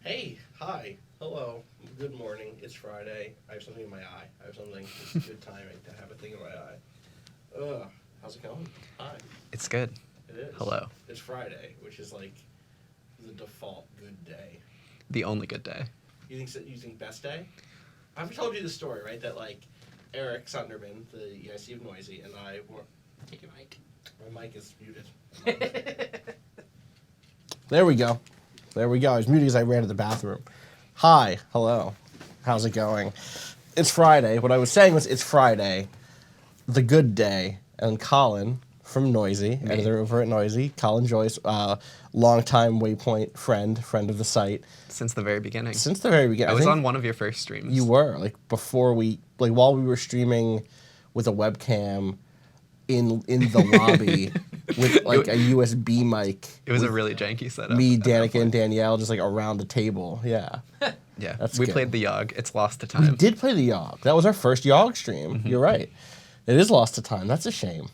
Hey, hi, hello, good morning. It's Friday. I have something in my eye. I have something. It's good timing to have a thing in my eye. How's it going? Hi. It's good. It is. Hello. It's Friday, which is like the default good day. The only good day. You think best day? I've told you the story, right? That like Eric Sunderman, the EIC of Noisey, and I were. Take your mic. My mic is muted. There we go. I was muted as I ran to the bathroom. Hi, hello. How's it going? It's Friday. What I was saying was it's Friday, the good day, and Colin from Noisey, editor over at Noisey, Colin Joyce, longtime Waypoint friend of the site. Since the very beginning. Since the very beginning. I was on one of your first streams. You were, while we were streaming with a webcam in the lobby with like a USB mic. It was a really janky setup. Me, Danica, and Danielle just like around the table. Yeah. Yeah. That's we good. played the Yogg. It's lost to time. We did play the Yogg. That was our first Yogg stream. Mm-hmm. You're right. It is lost to time. That's a shame.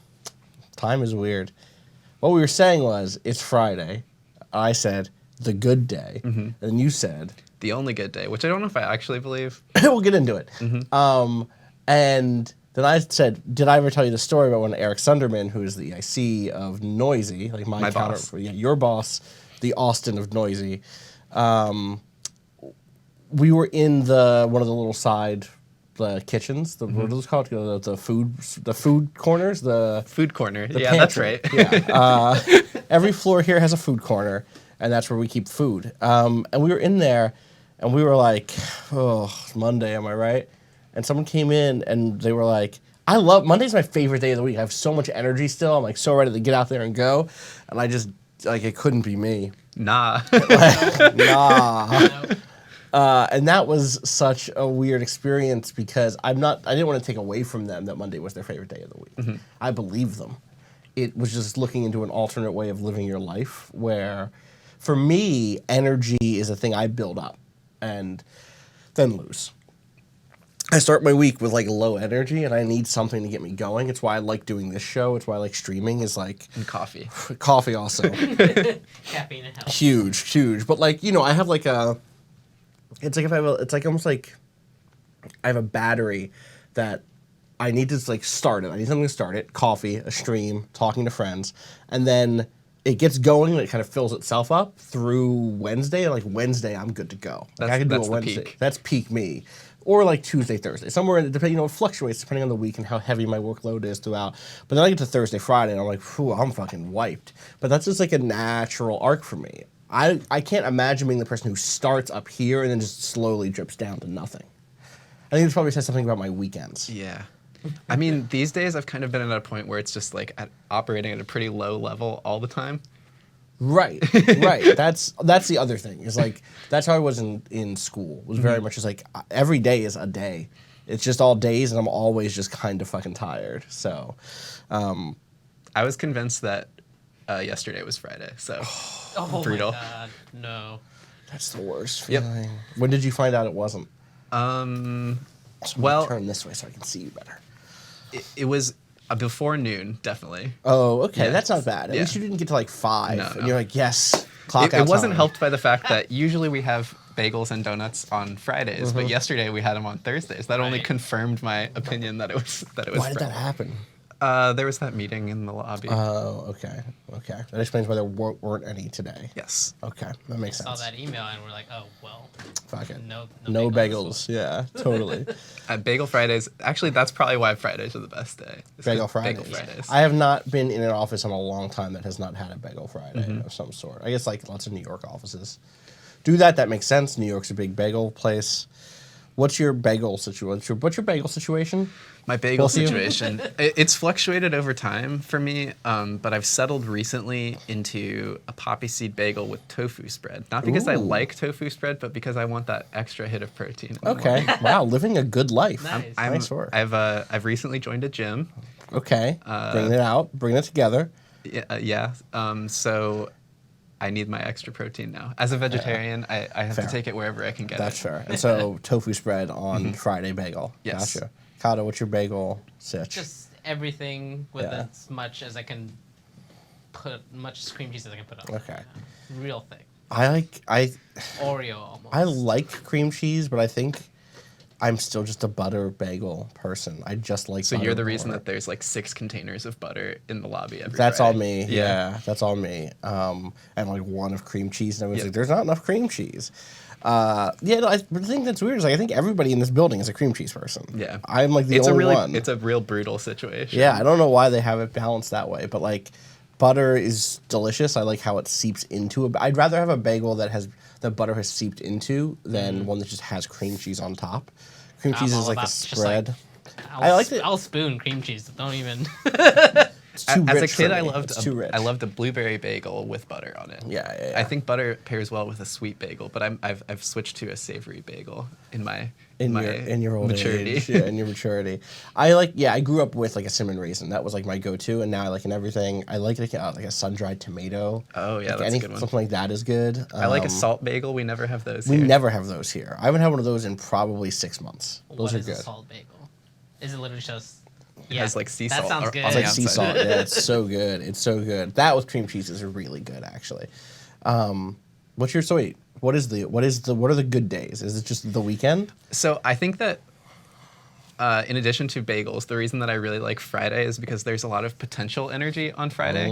Time is weird. What we were saying was, it's Friday. I said, the good day. Mm-hmm. And you said... The only good day, which I don't know if I actually believe. We'll get into it. Mm-hmm. And then I said, did I ever tell you the story about when Eric Sunderman, who is the EIC of Noisey, like my counter, boss. Yeah, your boss, the Austin of Noisey, we were in one of the little side kitchens. What are those called? The food corners. The Food corner. the Yeah, that's pantry. right. Yeah. Every floor here has a food corner, and that's where we keep food. And we were in there, and we were like, "Oh, it's Monday, am I right?" And someone came in, and they were like, Monday's my favorite day of the week. I have so much energy still. I'm like so ready to get out there and go, and I just like it couldn't be me. Nah. Nah. And that was such a weird experience because I didn't want to take away from them that Monday was their favorite day of the week. Mm-hmm. I believe them. It was just looking into an alternate way of living your life where, for me, energy is a thing I build up and then lose. I start my week with like low energy and I need something to get me going. It's why I like doing this show. It's why I like streaming is like And coffee. coffee also. Caffeine and health. Huge. But like, I have like it's like almost like I have a battery that I need to like start it. I need something to start it. Coffee, a stream, talking to friends, and then it gets going and it kind of fills itself up through Wednesday. Like Wednesday, I'm good to go. Like I can do That's a the Wednesday. peak. That's peak me. Or like Tuesday, Thursday, somewhere in depending. It fluctuates depending on the week and how heavy my workload is throughout. But then I get to Thursday, Friday, and I'm like, "Phew, I'm fucking wiped." But that's just like a natural arc for me. I can't imagine being the person who starts up here and then just slowly drips down to nothing. I think this probably says something about my weekends. Yeah. I mean, these days I've kind of been at a point where it's just like operating at a pretty low level all the time. Right. That's the other thing. Is like that's how I was in school. It was very much just like every day is a day. It's just all days, and I'm always just kind of fucking tired. So, I was convinced that yesterday was Friday, so Oh brutal. my god, no. that's the worst Yep. feeling. When did you find out it wasn't? Well, Turn this way so I can see you better. it was before noon, definitely. Oh, okay. Yeah. That's not bad. At Yeah. least you didn't get to like 5. No, And no. you're like, yes, clock It out wasn't time. helped by the fact that usually we have bagels and donuts on Fridays, but yesterday we had them on Thursdays. That only Right. confirmed my opinion that it was Why did that Friday. happen? There was that meeting in the lobby. Oh, okay. That explains why there weren't any today. Yes. Okay, that makes Saw sense. that email and we're like, oh well. Fuck it. No bagels. Yeah, totally. Bagel Fridays. Actually, that's probably why Fridays are the best day. It's 'cause Bagel Fridays. Bagel Fridays. I have not been in an office in a long time that has not had a Bagel Friday of some sort. I guess like lots of New York offices do that. That makes sense. New York's a big bagel place. What's your bagel situation? What's your bagel situation? My bagel Both of you? situation. It's fluctuated over time for me, but I've settled recently into a poppy seed bagel with tofu spread. Not because I Ooh. like tofu spread, but because I want that extra hit of protein. in the Okay. morning. Wow, living a good life. Nice. Nice work. I've recently joined a gym. Okay. Bringing it out. Bringing it together. Yeah. So I need my extra protein now. As a vegetarian, I have Fair. to take it wherever I can get That's it. fair. And so tofu spread on Friday bagel. Yes. Gotcha. Cado, what's your bagel sitch? Just everything with Yeah. as much as I can put, much cream cheese as I can put on. Okay. Real thick. I Oreo almost. I like cream cheese, but I think I'm still just a butter bagel person. I just like. So butter you're the reason more. that there's like 6 containers of butter in the lobby every That's all Friday. me. Yeah, that's all me. And like one of cream cheese, and everyone's Yep. like, "There's not enough cream cheese." Yeah, no, the thing that's weird is like I think everybody in this building is a cream cheese person. Yeah. I'm like the It's only a really one. it's a real brutal situation. Yeah, I don't know why they have it balanced that way, but like butter is delicious. I like how it seeps into it. I'd rather have a bagel that butter has seeped into than one that just has cream cheese on top. Cream I'm cheese all is like a about just, spread. I'll, I like it. I'll spoon cream cheese. Don't even. It's too As a rich for kid, me. I loved It's too rich. I loved a blueberry bagel with butter on it. Yeah. I think butter pairs well with a sweet bagel, but I've switched to a savory bagel in my in your old maturity. age, yeah, in your maturity. I grew up with like a cinnamon raisin. That was like my go-to, and now I like in everything. I like like a sun-dried tomato. Oh, yeah, like that's a good one. Something like that is good. I like a salt bagel. We never have those We here. never have those here. I haven't had one of those in probably 6 months. Those What are is good. a salt bagel? Is it literally just? It has like sea salt. That sounds on good. the It's like sea outside. salt. Yeah, it's so good. It's so good. That with cream cheese is really good, actually. What's your sweet? What are the good days? Is it just the weekend? So I think that in addition to bagels, the reason that I really like Friday is because there's a lot of potential energy on Friday.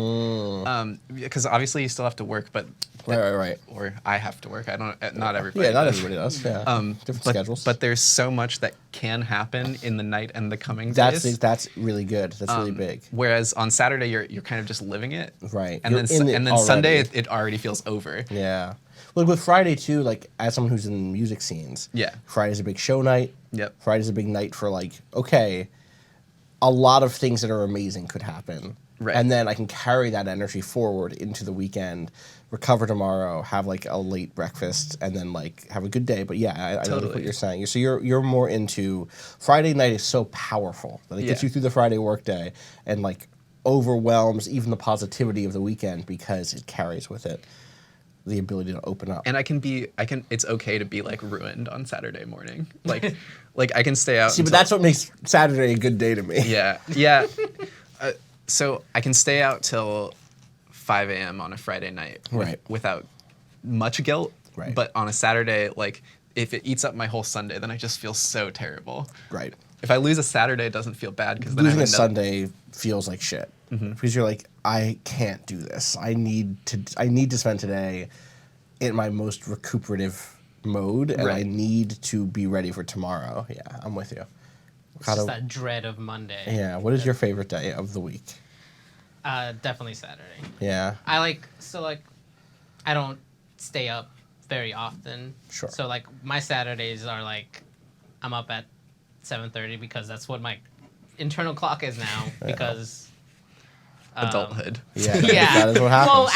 Because obviously you still have to work, but Right. or I have to work. I don't. Not everybody. Yeah, not does. everybody does. Yeah, different But, schedules. but there's so much that can happen in the night and the coming that's days. that's really good. That's really big. Whereas on Saturday you're kind of just living it. Right. And You're then in it Sunday already. it already feels over. Yeah. Look, with Friday too, like as someone who's in music scenes, Yeah. Friday's a big show night. Yep. Friday's a big night for like, okay, a lot of things that are amazing could happen. Right. And then I can carry that energy forward into the weekend, recover tomorrow, have like a late breakfast, and then like have a good day. But yeah, I know what Totally. you're saying. So you're more into Friday night is so powerful that it gets Yeah. you through the Friday workday and like overwhelms even the positivity of the weekend because it carries with it the ability to open up. And it's okay to be like ruined on Saturday morning. Like I can stay out. See, but until- that's what makes Saturday a good day to me. Yeah. So I can stay out till 5 a.m. on a Friday night Right. without much guilt. Right. But on a Saturday, like if it eats up my whole Sunday, then I just feel so terrible. Right. If I lose a Saturday, it doesn't feel bad because then Losing I a have another- Sunday feels like shit because you're like, I can't do this. I need to spend today in my most recuperative mode, and I Right. need to be ready for tomorrow. Yeah, I'm with you. It's How just do- that dread of Monday. Yeah. What is your favorite day of the week? Definitely Saturday. Yeah. I don't stay up very often. Sure. So like my Saturdays are like I'm up at 7:30 because that's what my internal clock is now because adulthood. Yeah. yeah. That is what happens. Well,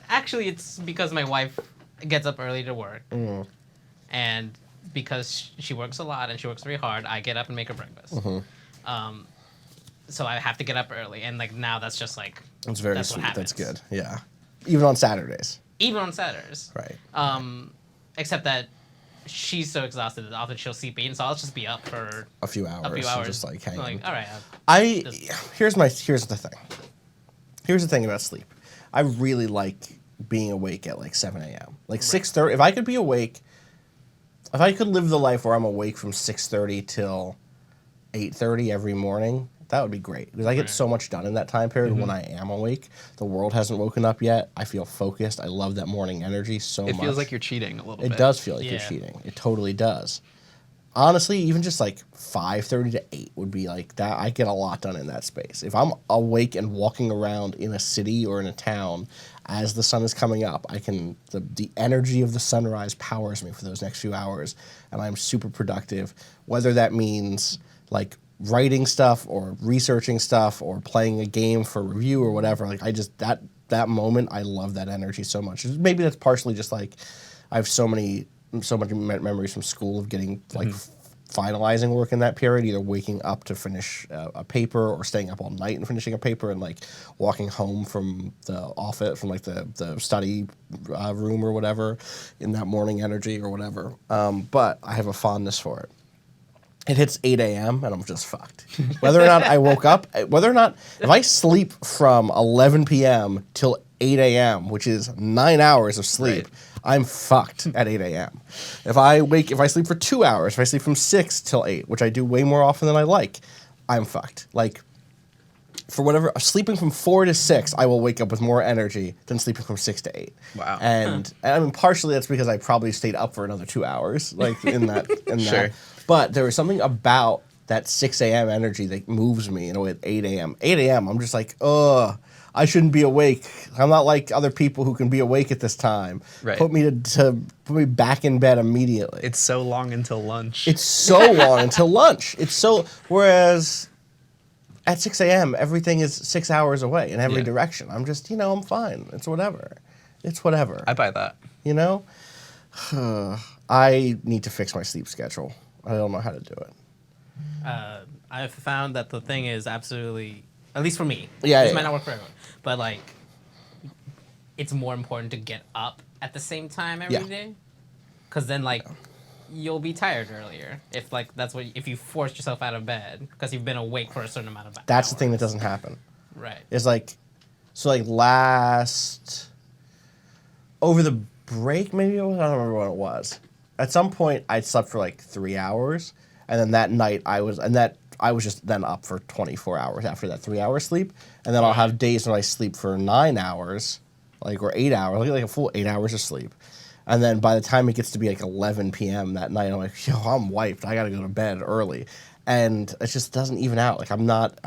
actually it's because my wife gets up early to work. Mm. And because she works a lot and she works very hard, I get up and make her breakfast. Mm-hmm. So I have to get up early, and like now that's just like That's very that's what sweet. That's happens. good. Yeah. Even on Saturdays. even on Saturdays. Right. Except that she's so exhausted that often she'll sleep in, so I'll just be up for A few hours. a few and hours. Just like hanging. Like, all right, Here's the thing. Here's the thing about sleep. I really like being awake at like 7 a.m. Like 6:30. If I could be awake, if I could live the life where I'm awake from 6:30 till 8:30 every morning, that would be great. Because I get Right. so much done in that time period when I am awake. The world hasn't woken up yet. I feel focused. I love that morning energy so much. It feels like you're cheating a little bit. It does feel like you're Yeah. cheating. It totally does. Honestly, even just like 5:30 to 8 would be like that. I get a lot done in that space. If I'm awake and walking around in a city or in a town as the sun is coming up, the energy of the sunrise powers me for those next few hours, and I'm super productive. Whether that means like writing stuff or researching stuff or playing a game for review or whatever, like I just that moment, I love that energy so much. Maybe that's partially just like I have so much memories from school of getting like finalizing work in that period, either waking up to finish a paper or staying up all night and finishing a paper, and like walking home from the office, from like the study room or whatever, in that morning energy or whatever. But I have a fondness for it. It hits 8 a.m. and I'm just fucked. Whether or not I woke up, if I sleep from 11 p.m. till 8 a.m., which is 9 hours of sleep, Right. I'm fucked at 8 a.m. If I sleep for 2 hours, if I sleep from 6 till 8, which I do way more often than I like, I'm fucked. Like, for whatever, sleeping from 4 to 6, I will wake up with more energy than sleeping from 6 to 8. Wow. And I mean, partially that's because I probably stayed up for another 2 hours, like in that. Sure. But there was something about that 6 a.m. energy that moves me in a way at 8 a.m. 8 a.m., I'm just like, ugh, I shouldn't be awake. I'm not like other people who can be awake at this time. Right. Put me put me back in bed immediately. It's so long until lunch. It's so long until lunch. Whereas at 6 a.m., everything is 6 hours away in every Yeah. direction. I'm just, I'm fine. It's whatever. It's whatever. I buy that. You know? I need to fix my sleep schedule. I don't know how to do it. I've found that the thing is absolutely, at least for me. Yeah, This yeah. might not work for everyone, but like, it's more important to get up at the same time every Yeah. day, because then like, you'll be tired earlier if you force yourself out of bed because you've been awake for a certain amount of hours. That's the thing that doesn't happen. Right. It's like, over the break, maybe I don't remember what it was. At some point, I slept for like 3 hours, and then that night I was just then up for 24 hours after that 3 hour sleep, and then I'll have days when I sleep for 9 hours, or 8 hours, like a full 8 hours of sleep, and then by the time it gets to be like 11 p.m. that night, I'm like, yo, I'm wiped. I gotta go to bed early, and it just doesn't even out. Like I'm not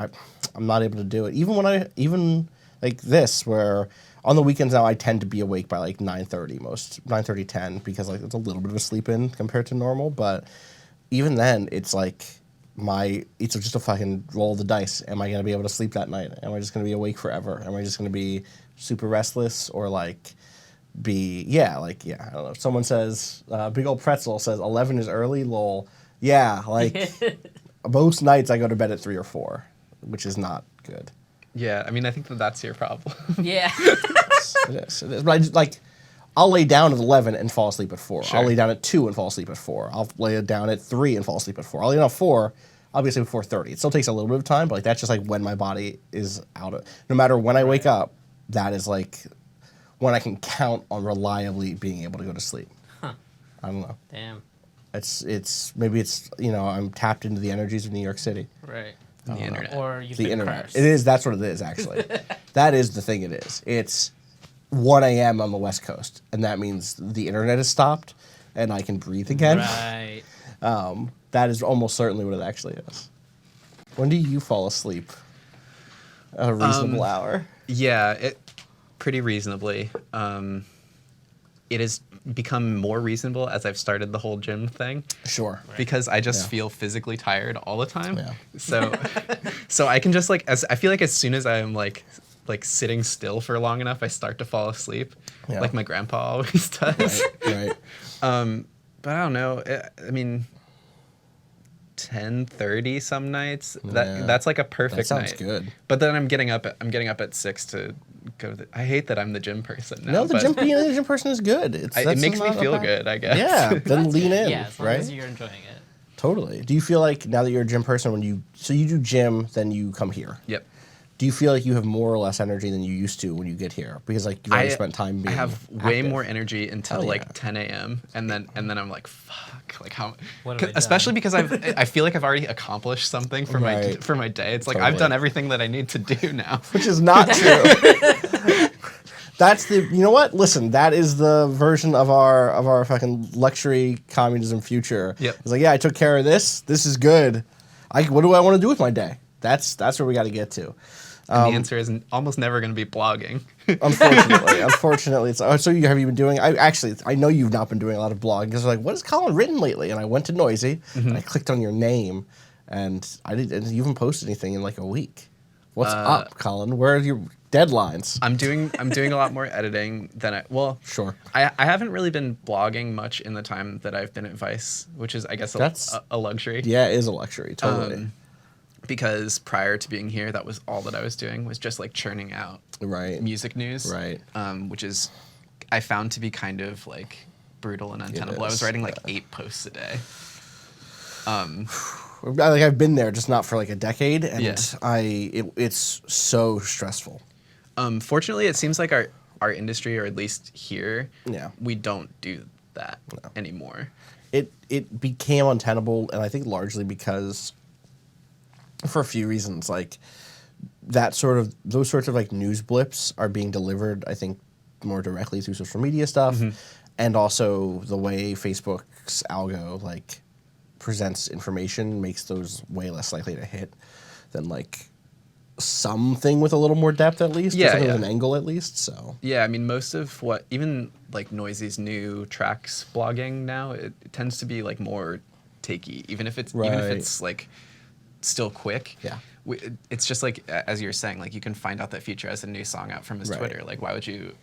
able to do it. Even like this, where on the weekends now I tend to be awake by like 9:30, 10, because like it's a little bit of a sleep in compared to normal. But even then, it's like it's just a fucking roll of the dice. Am I gonna be able to sleep that night? Am I just gonna be awake forever? Am I just gonna be super restless, or I don't know. If someone says, Big Old Pretzel says 11 is early, lol. Yeah, like most nights I go to bed at 3 or 4, which is not good. Yeah, I mean, I think that's your problem. Yeah. It is. But I'll lay down at 11 and fall asleep at 4. Sure. I'll lay down at 2 and fall asleep at 4. I'll lay down at 3 and fall asleep at 4. I'll lay down at 4, I'll be asleep at 4:30. It still takes a little bit of time, but that's just when my body is out of. No matter when I wake up, that is when I can count on reliably being able to go to sleep. Huh. I don't know. Damn. Maybe it's I'm tapped into the energies of New York City. Right. The internet. Or you've The been internet. cursed. It is. That's what it is. Actually, that is the thing. It is. It's 1 a.m. on the West Coast, and that means the internet is stopped, and I can breathe again. Right. That is almost certainly what it actually is. When do you fall asleep? At a reasonable hour. Yeah, pretty reasonably. It has become more reasonable as I've started the whole gym thing. Sure. Because I just Yeah. feel physically tired all the time. Yeah. So I can just I feel like as soon as I'm like sitting still for long enough, I start to fall asleep, Yeah. like my grandpa always does. Right. But I don't know. I mean, 10:30 some nights. Yeah. That's like a perfect That sounds night. good. But then I'm getting up at 6 to go to I hate that I'm the gym person now. No, but being a gym person is good. it makes me feel good, I guess. Yeah. Then lean in. Yeah, as long right. as you're enjoying it. Totally. Do you feel like now that you're a gym person, you do gym, then you come here? Yep. Do you feel like you have more or less energy than you used to when you get here? Because you've already spent time being I have way active. more energy until Hell yeah. 10 a.m. and then I'm like, fuck, like how? What have I Especially done? because I feel like I've already accomplished something for Right. my day. It's like Totally. I've done everything that I need to do now. Which is not true. That's you know what? Listen, that is the version of our fucking luxury communism future. Yep. It's like, yeah, I took care of this. This is good. What do I want to do with my day? That's where we got to get to. And the answer is almost never going to be blogging. Unfortunately, it's so. Have you been doing? I know you've not been doing a lot of blogging because like, what has Colin written lately? And I went to Noisey and I clicked on your name, and you haven't posted anything in like a week. What's up, Colin? Where are your deadlines? I'm doing a lot more editing than Sure. I haven't really been blogging much in the time that I've been at Vice, which is I guess a luxury. Yeah, it is a luxury. Totally. Because prior to being here, that was all that I was doing was just like churning out Right. music news, Right. Which is I found to be kind of like brutal and untenable. I was is, writing like 8 posts a day. I've been there, just not for like a decade, and Yeah. it's so stressful. Fortunately, it seems like our industry, or at least here, Yeah. we don't do that anymore. It became untenable, and I think largely because, for a few reasons, like those sorts of like news blips are being delivered, I think, more directly through social media stuff, and also the way Facebook's algo like presents information makes those way less likely to hit than like something with a little more depth, at least, or something with an angle, at least. So yeah, I mean, most of what, even like Noisey's new tracks blogging now, it tends to be like more takey, even if it's like still quick. Yeah. It's just like, as you're saying, like you can find out that Future has a new song out from his Twitter. Like, why would you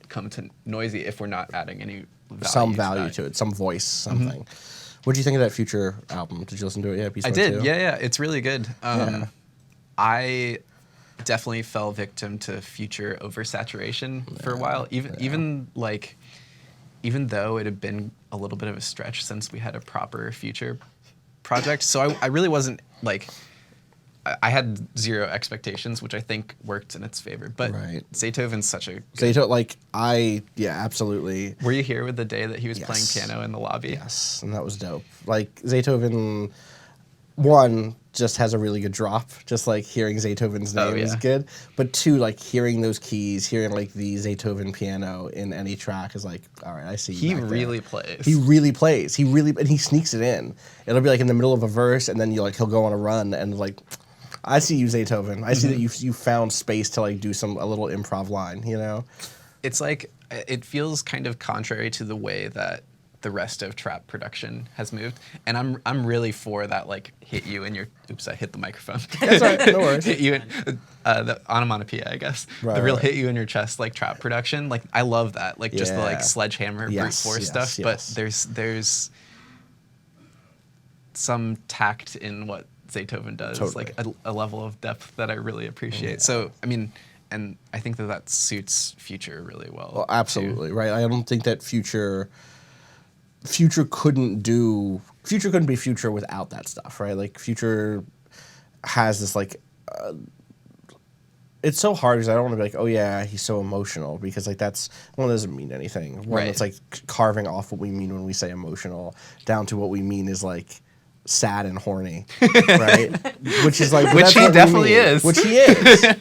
come to Noisey if we're not adding any value to it, some voice, something. What do you think of that Future album? Did you listen to it yet? I did. Yeah, it's really good. I definitely fell victim to Future oversaturation for a while. Even though it had been a little bit of a stretch since we had a proper Future project, so I really wasn't like. I had zero expectations, which I think worked in its favor. But Zaytoven's such a absolutely. Were you here with the day that he was playing piano in the lobby? Yes, and that was dope. Like Zaytoven, one just has a really good drop. Just like hearing Zaytoven's name is good. But two, like hearing those keys, hearing like the Zaytoven piano in any track is like, all right, I see. He really plays. He really plays. And he sneaks it in. It'll be like in the middle of a verse, and then he'll go on a run, and like, I see you, Zaytoven. I see that you found space to like do a little improv line. You know, it's like it feels kind of contrary to the way that the rest of trap production has moved, and I'm really for that, like hit you in your I hit the microphone. That's all right, no worries. Hit you in the onomatopoeia, I guess. The real hit you in your chest, like trap production. Like I love that, like just the like sledgehammer brute force stuff. But there's some tact in what Zaytoven does, like a level of depth that I really appreciate. So I mean, and I think that suits Future really well. Well, absolutely, right. I don't think that Future couldn't be Future without that stuff, right? Like Future has this like it's so hard because I don't want to be like, oh yeah, he's so emotional, because like that's one that doesn't mean anything. One that's like carving off what we mean when we say emotional down to what we mean is like sad and horny, right? Which is like which he definitely is. Which he is.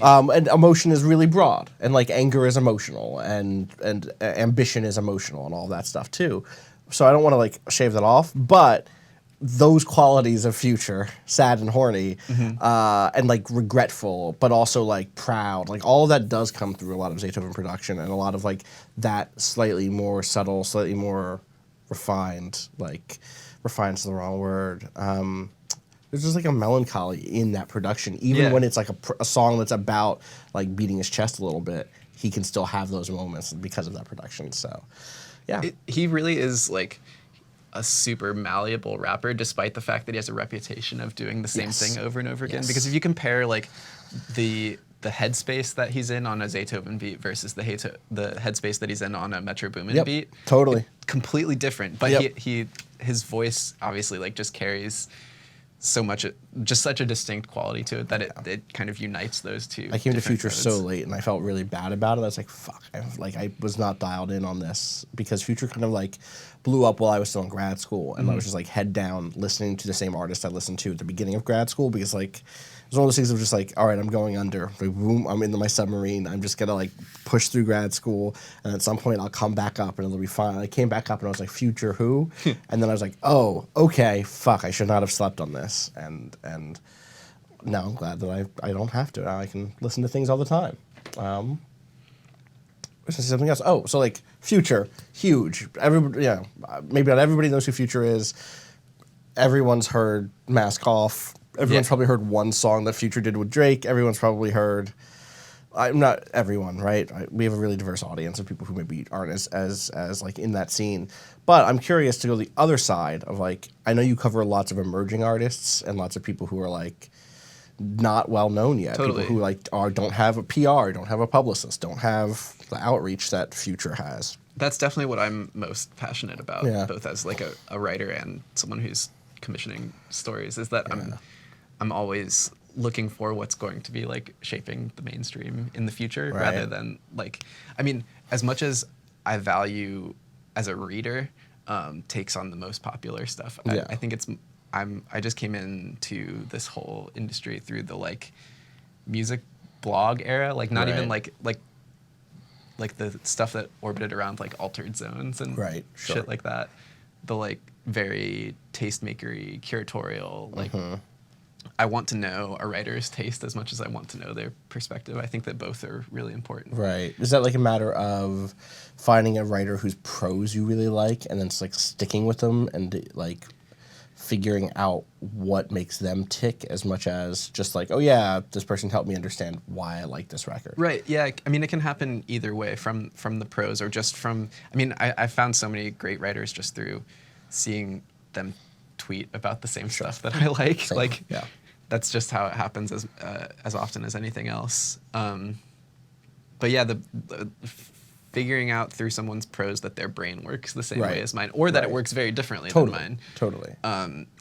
And emotion is really broad, and like anger is emotional, and ambition is emotional, and all that stuff too. So I don't want to like shave that off, but those qualities of Future, sad and horny, and like regretful, but also like proud, like all of that does come through a lot of Zaytoven production, and a lot of like that slightly more subtle, slightly more refined, like refine's the wrong word. There's just like a melancholy in that production, even when it's like a song that's about like beating his chest a little bit. He can still have those moments because of that production. So, yeah, he really is like a super malleable rapper, despite the fact that he has a reputation of doing the same thing over and over again. Because if you compare like the headspace that he's in on a Zaytoven beat versus the headspace that he's in on a Metro Boomin beat, totally completely different. But his voice obviously like just carries so much, just such a distinct quality to it that it kind of unites those two. I came to Future so late, and I felt really bad about it. I was like, fuck, I was not dialed in on this, because Future kind of like blew up while I was still in grad school, and I was just like head down listening to the same artist I listened to at the beginning of grad school, because like it was one of those things that was just like, all right, I'm going under. Like, boom, I'm into my submarine. I'm just gonna like push through grad school, and at some point I'll come back up and it'll be fine. I came back up and I was like, Future who? And then I was like, oh, okay, fuck, I should not have slept on this. And now I'm glad that I don't have to. Now I can listen to things all the time. I was gonna say something else. Oh, so like Future, huge. Everybody, maybe not everybody knows who Future is. Everyone's heard Mask Off. Everyone's probably heard one song that Future did with Drake. Everyone's probably heard. Not everyone, right? We have a really diverse audience of people who maybe aren't as like in that scene. But I'm curious to go the other side of like, I know you cover lots of emerging artists and lots of people who are like not well known yet. Totally. People who like don't have a PR, don't have a publicist, don't have the outreach that Future has. That's definitely what I'm most passionate about, both as like a writer and someone who's commissioning stories, is that I'm always looking for what's going to be like shaping the mainstream in the future Right. rather than like, I mean, as much as I value as a reader takes on the most popular stuff, Yeah. I think I just came into this whole industry through the like music blog era, like not even Right. like the stuff that orbited around like Altered Zones and Right, sure. shit like that. The like very tastemakery, curatorial, like I want to know a writer's taste as much as I want to know their perspective. I think that both are really important. Right. Is that like a matter of finding a writer whose prose you really like and then just like sticking with them and like figuring out what makes them tick as much as just like, oh yeah, this person helped me understand why I like this record. Right. Yeah. I mean, it can happen either way, from the prose or just from. I mean, I found so many great writers just through seeing them tweet about the same stuff that I like. Same. Like, Yeah. that's just how it happens as often as anything else. But yeah, the figuring out through someone's prose that their brain works the same Right. way as mine, or that it Right. works very differently Totally. than mine. Totally.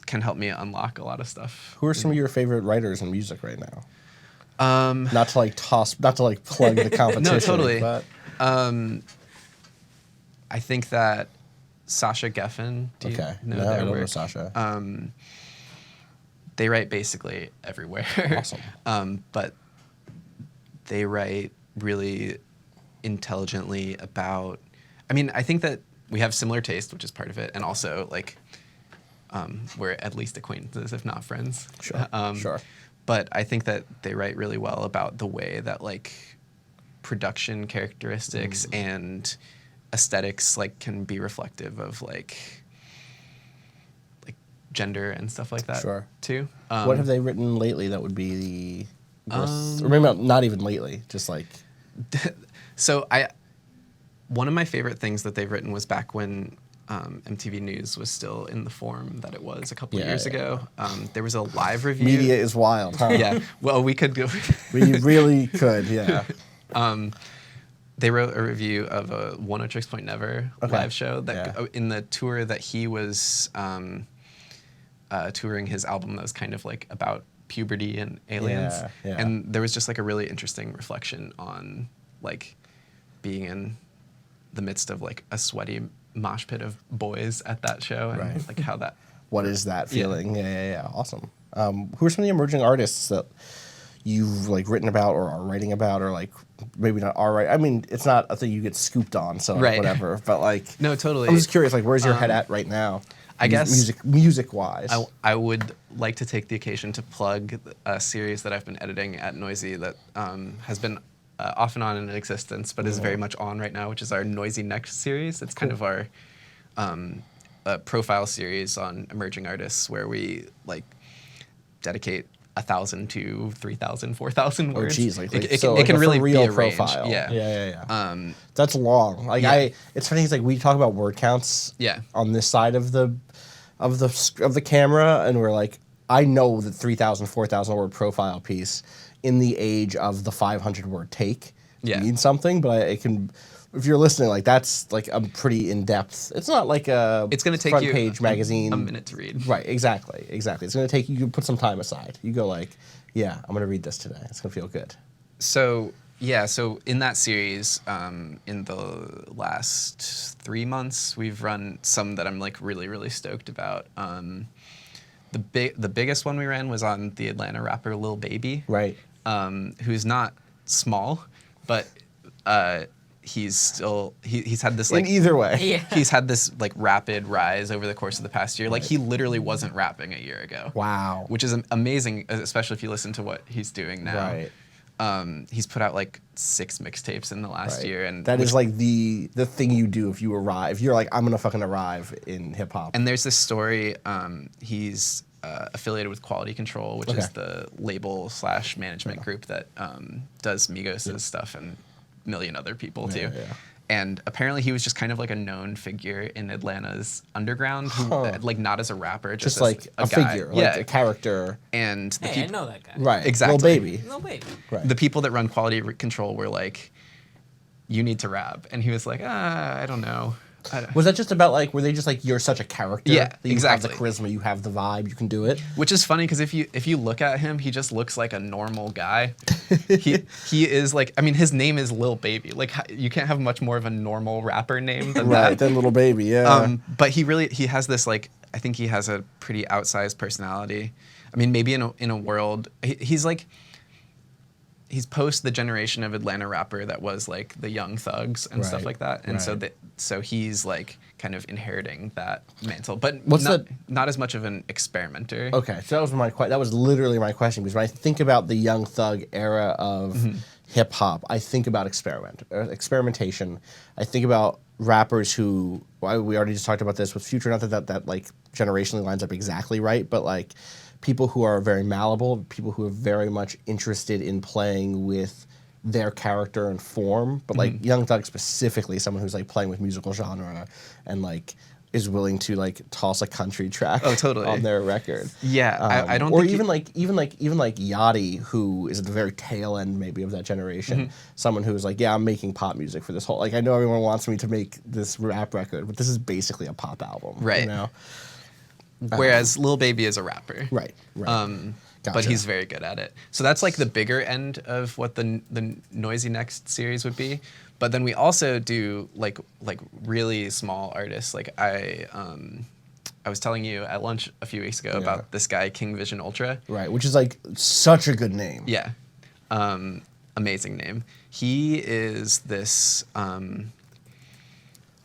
Can help me unlock a lot of stuff. Who are some of your favorite writers in music right now? Not to like plug the competition. totally. But I think that Sasha Geffen. Do you okay. know No, I their don't know work? Sasha. They write basically everywhere. Awesome. But they write really intelligently about. I mean, I think that we have similar taste, which is part of it, and also like we're at least acquaintances, if not friends. Sure. Sure. But I think that they write really well about the way that like production characteristics and aesthetics like can be reflective of like gender and stuff like that. Sure. Too. What have they written lately that would be or maybe not even lately, just like So one of my favorite things that they've written was back when MTV News was still in the form that it was a couple of years ago. There was a live review. media is wild, huh? Yeah. Well, we could go. We really could, yeah. They wrote a review of a One O Tricks Point Never Okay. live show that Yeah. in the tour that he was touring his album that was kind of like about puberty and aliens. Yeah, yeah. And there was just like a really interesting reflection on like being in the midst of like a sweaty mosh pit of boys at that show and Right. like how that. What is that feeling? Yeah. Awesome. Who are some of the emerging artists that you've like written about or are writing about, or like maybe not are right? I mean, it's not a thing you get scooped on, so Right. whatever. But like, No, totally. I'm just curious, like, where's your head at right now? I guess- music wise. I would like to take the occasion to plug a series that I've been editing at Noisey that has been off and on in existence, but is very much on right now, which is our Noisey Next series. It's kind of our profile series on emerging artists where we like dedicate 1,000 to 3,000, 4,000 words. geez, like it so can, like it can a really for real be a range. profile. Yeah. Yeah. That's long. Like Yeah. it's funny. It's like we talk about word counts. Yeah. On this side of the camera, and we're like, I know that 3,000, 4,000 word profile piece in the age of the 500 word take means something, but it can. If you're listening, like that's like a pretty in depth. It's not like a. It's going to take front you page magazine. a minute to read. Right. Exactly. It's going to take you. You put some time aside. You go like, yeah, I'm going to read this today. It's going to feel good. So in that series, in the last 3 months, we've run some that I'm like really, really stoked about. The biggest one we ran was on the Atlanta rapper Lil Baby, Right. who's not small, but he's had this like In either way. Yeah. he's had this like rapid rise over the course of the past year. Like he literally wasn't rapping a year ago. Wow. Which is amazing, especially if you listen to what he's doing now. Right. He's put out like 6 mixtapes in the last Right. year, and that is like the thing you do if you arrive. If you're like, I'm gonna fucking arrive in hip hop. And there's this story. He's affiliated with Quality Control, which is the label / management group that does Migos' stuff and a million other people too. Yeah. And apparently he was just kind of like a known figure in Atlanta's underground, who, like not as a rapper, just as like a guy. figure, yeah, like a character. And the Hey, I people, know that guy. Right. Exactly. Lil Baby. No baby. Right. the people that run Quality Control were like, "You need to rap," and he was like, "I don't know." Was that just about like, were they just like, you're such a character? Yeah, that you exactly. have the charisma, you have the vibe, you can do it. Which is funny because if you look at him, he just looks like a normal guy. he is like, I mean, his name is Lil Baby. Like, you can't have much more of a normal rapper name than Right, that. then Little Baby, yeah. But he has this like, I think he has a pretty outsized personality. I mean, maybe in a world, he's post the generation of Atlanta rapper that was like the Young Thugs and stuff Right, like that, and right. so he's like kind of inheriting that mantle, but What's not as much of an experimenter. Okay, so that was literally my question, because when I think about the Young Thug era of hip hop, I think about experimentation. I think about rappers who, well, we already just talked about this with Future, not that like generationally lines up exactly right, but like people who are very malleable, people who are very much interested in playing with their character and form, but like Young Thug specifically, someone who's like playing with musical genre and like is willing to like toss a country track totally. on their record. Yeah, I don't or think even like Yachty, who is at the very tail end maybe of that generation, someone who's like, yeah, I'm making pop music for this whole, like, I know everyone wants me to make this rap record, but this is basically a pop album, Right. You know? Whereas Lil Baby is a rapper. Right. But Gotcha. he's very good at it. So that's like the bigger end of what the Noisey Next series would be. But then we also do like really small artists. Like I was telling you at lunch a few weeks ago about this guy King Vision Ultra. Right, which is like such a good name. Yeah, amazing name. He is this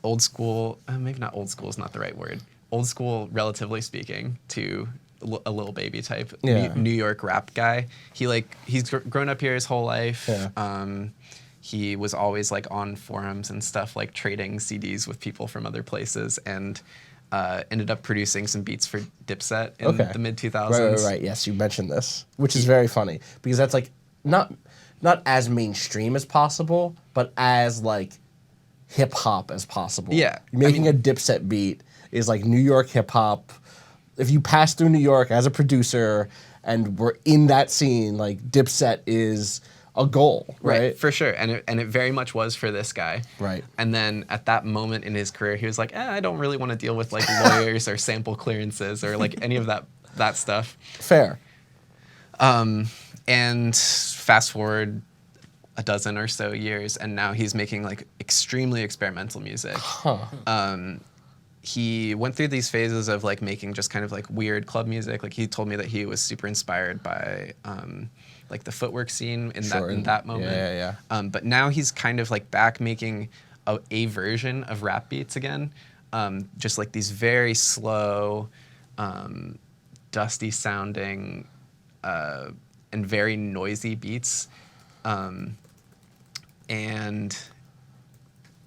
old school. Maybe not old school is not the right word. Old school, relatively speaking, to a Lil Baby type New York rap guy. He's grown up here his whole life. Yeah. He was always like on forums and stuff, like trading CDs with people from other places, and ended up producing some beats for Dipset in the mid 2000s. Right. Yes, you mentioned this, which is very funny because that's like not as mainstream as possible, but as like hip hop as possible. Yeah, making a Dipset beat is like New York hip hop. If you pass through New York as a producer and we're in that scene, like Dipset is a goal, right? For sure, and it very much was for this guy. Right. And then at that moment in his career, he was like, I don't really want to deal with like lawyers or sample clearances or like any of that stuff. Fair. And fast forward a dozen or so years, and now he's making like extremely experimental music. He went through these phases of like making just kind of like weird club music. Like he told me that he was super inspired by like the footwork scene in that moment. Yeah. But now he's kind of like back making a version of rap beats again. Just like these very slow, dusty sounding, and very noisy beats. And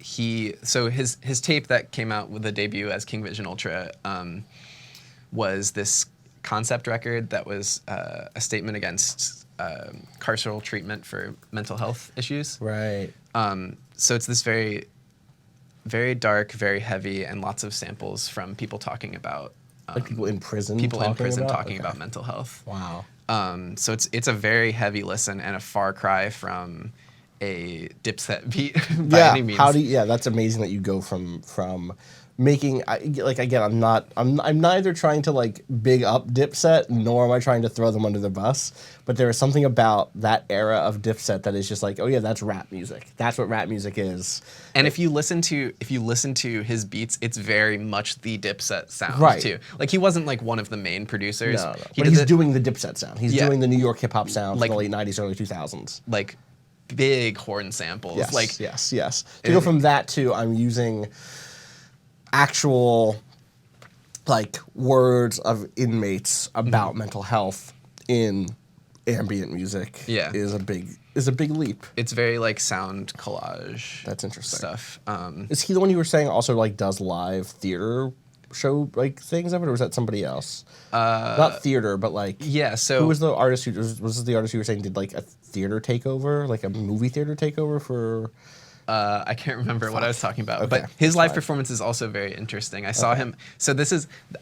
his tape that came out with the debut as King Vision Ultra was this concept record that was a statement against carceral treatment for mental health issues. Right. So it's this very, very dark, very heavy, and lots of samples from people talking about Like people in prison. talking about mental health. Wow. So it's a very heavy listen and a far cry from a Dipset beat by any means. That's amazing that you go from making I'm neither trying to like big up Dipset nor am I trying to throw them under the bus, but there is something about that era of Dipset that is just like, oh yeah, that's rap music. That's what rap music is. And if you listen to his beats, it's very much the Dipset sound too. Like he wasn't like one of the main producers. No. But he's doing the Dipset sound. He's doing the New York hip hop sound Like- from the late 90s, early 2000s. like big horn samples. Yes. To go from that to I'm using actual like words of inmates about mental health in ambient music is a big leap. It's very like sound collage. That's interesting. Stuff. Is he the one you were saying also like does live theater show like things of it, or was that somebody else? Not theater, but like So who was the artist who was this the artist you were saying did like a theater takeover, like a movie theater takeover for? I can't remember what I was talking about, Okay, but his live fine. performance is also very interesting. I saw him. So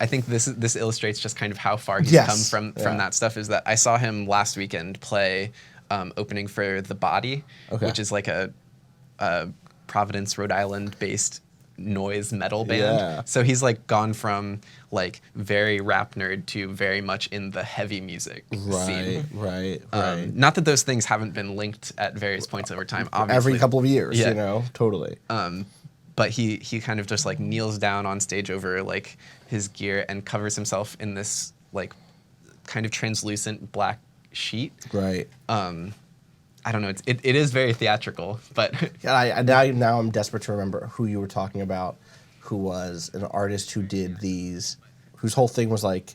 I think this illustrates just kind of how far he's Yes, come from that stuff. Is that I saw him last weekend play opening for The Body, Okay. which is like a Providence, Rhode Island based noise metal band. Yeah. So he's like gone from like very rap nerd to very much in the heavy music scene. Right. Not that those things haven't been linked at various points over time, obviously. Every couple of years, Yeah. you know, totally. But he kind of just like kneels down on stage over like his gear and covers himself in this like kind of translucent black sheet. Right. I don't know. It is very theatrical, but Yeah, now I'm desperate to remember who you were talking about, who was an artist who did these, whose whole thing was like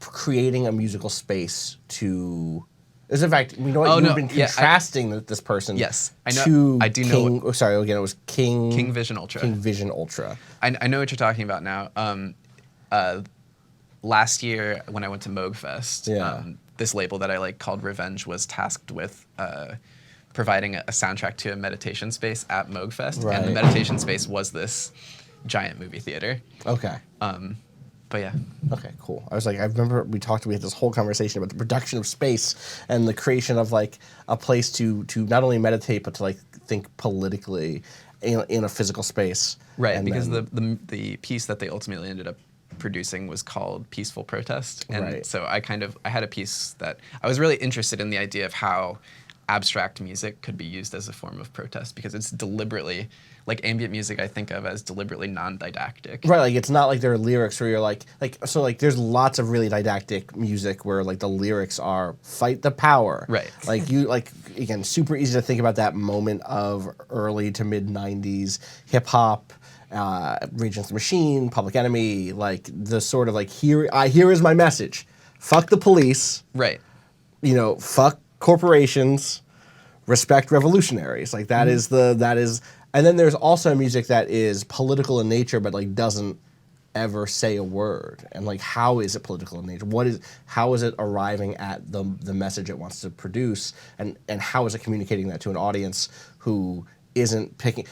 creating a musical space to. As in fact, you know what? You've been contrasting this person. Yes, I know. To I do King, know. Oh, sorry, again, it was King Vision Ultra. King Vision Ultra. I know what you're talking about now. Last year when I went to Moogfest, this label that I like called Revenge was tasked with providing a soundtrack to a meditation space at Moogfest, and the meditation space was this giant movie theater. Okay. But yeah. Okay, cool. I was like, I remember we had this whole conversation about the production of space and the creation of like a place to not only meditate but to like think politically in a physical space. Right, and because then, the piece that they ultimately ended up producing was called Peaceful Protest. And so I had a piece that I was really interested in the idea of how abstract music could be used as a form of protest, because it's deliberately, like ambient music I think of as deliberately non-didactic. Right, like it's not like there are lyrics where you're like so like there's lots of really didactic music where like the lyrics are fight the power. Right. Like you like again super easy to think about that moment of early to mid 90s hip hop, Rage Against the Machine, Public Enemy, like the sort of like here is my message. Fuck the police. Right. You know, fuck corporations, respect revolutionaries. Like that is and then there's also music that is political in nature but like doesn't ever say a word. And like how is it political in nature? How is it arriving at the message it wants to produce, and how is it communicating that to an audience who isn't picking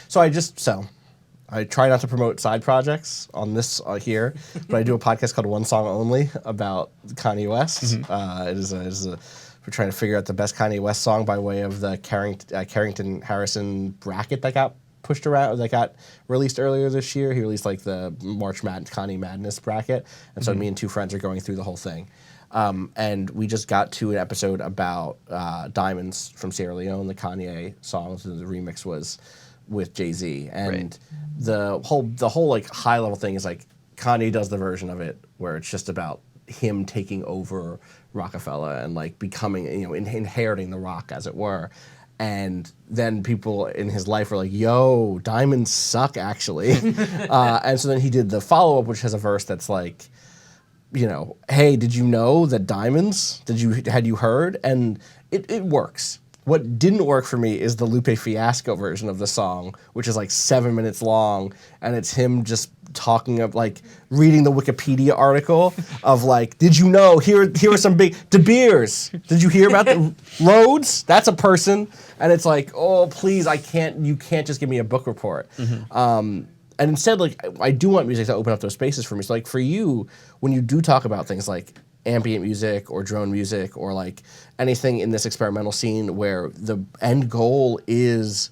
I try not to promote side projects on this here, but I do a podcast called One Song Only about Kanye West. We're trying to figure out the best Kanye West song by way of the Carrington Harrison bracket that got pushed around, that got released earlier this year. He released like the Kanye Madness bracket, and so me and two friends are going through the whole thing. And we just got to an episode about Diamonds from Sierra Leone, the Kanye song. So the remix was with Jay-Z, and the whole like high level thing is like Kanye does the version of it where it's just about him taking over Rockefeller and like becoming, you know, inheriting the rock as it were. And then people in his life were like, yo, diamonds suck actually. And so then he did the follow-up, which has a verse that's like, you know, hey, did you know that diamonds, had you heard? And it works. What didn't work for me is the Lupe Fiasco version of the song, which is like 7 minutes long, and it's him just talking of like reading the Wikipedia article of like, did you know here are some big De Beers? Did you hear about the Rhodes? That's a person, and it's like, oh please, you can't just give me a book report. And instead, like I do want music to open up those spaces for me. So like for you, when you do talk about things like ambient music or drone music or like anything in this experimental scene where the end goal is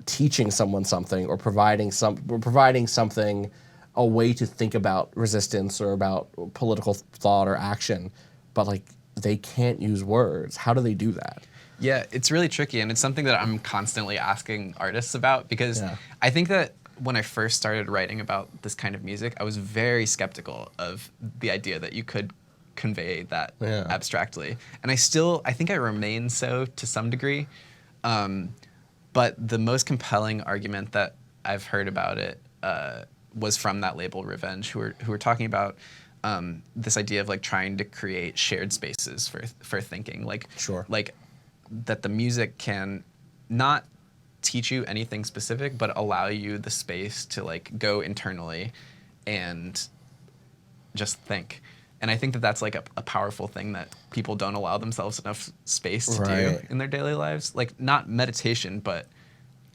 teaching someone something or providing something, a way to think about resistance or about political thought or action, but like they can't use words. How do they do that? Yeah, it's really tricky, and it's something that I'm constantly asking artists about, because I think that when I first started writing about this kind of music, I was very skeptical of the idea that you could convey that abstractly. And I think I remain so to some degree. But the most compelling argument that I've heard about it was from that label Revenge, who were talking about this idea of like trying to create shared spaces for thinking. Like, like that the music can not teach you anything specific, but allow you the space to like go internally and just think. And I think that that's like a powerful thing that people don't allow themselves enough space to do in their daily lives. Like not meditation, but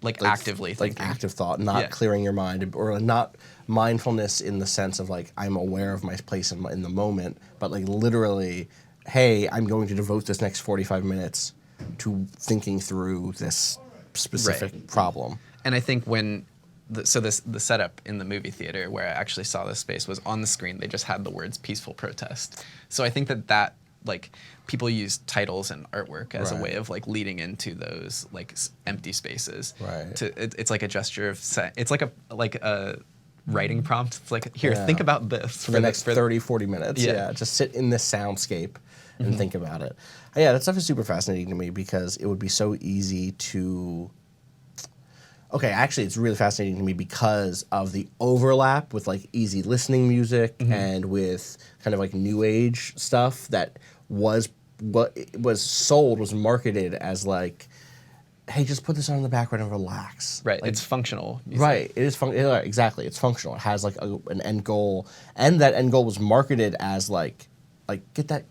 like actively thinking. Like active thought, not clearing your mind, or not mindfulness in the sense of like I'm aware of my place in the moment, but like literally, hey, I'm going to devote this next 45 minutes to thinking through this specific problem. And I think when the setup in the movie theater where I actually saw this space was on the screen. They just had the words "peaceful protest." So I think that like people use titles and artwork as a Right. way of like leading into those like empty spaces. Right. It's like a gesture of it's like a writing prompt. It's like, here, think about this for the next 30, 40 minutes. Yeah. Yeah. Just sit in this soundscape and think about it. Yeah, that stuff is super fascinating to me because it would be so easy to. Okay, actually, it's really fascinating to me because of the overlap with like easy listening music and with kind of like new age stuff that was what was marketed as like, hey, just put this on in the background and relax. Right. Like, it's functional music. right. It is exactly. It's functional. It has like an end goal, and that end goal was marketed as like get that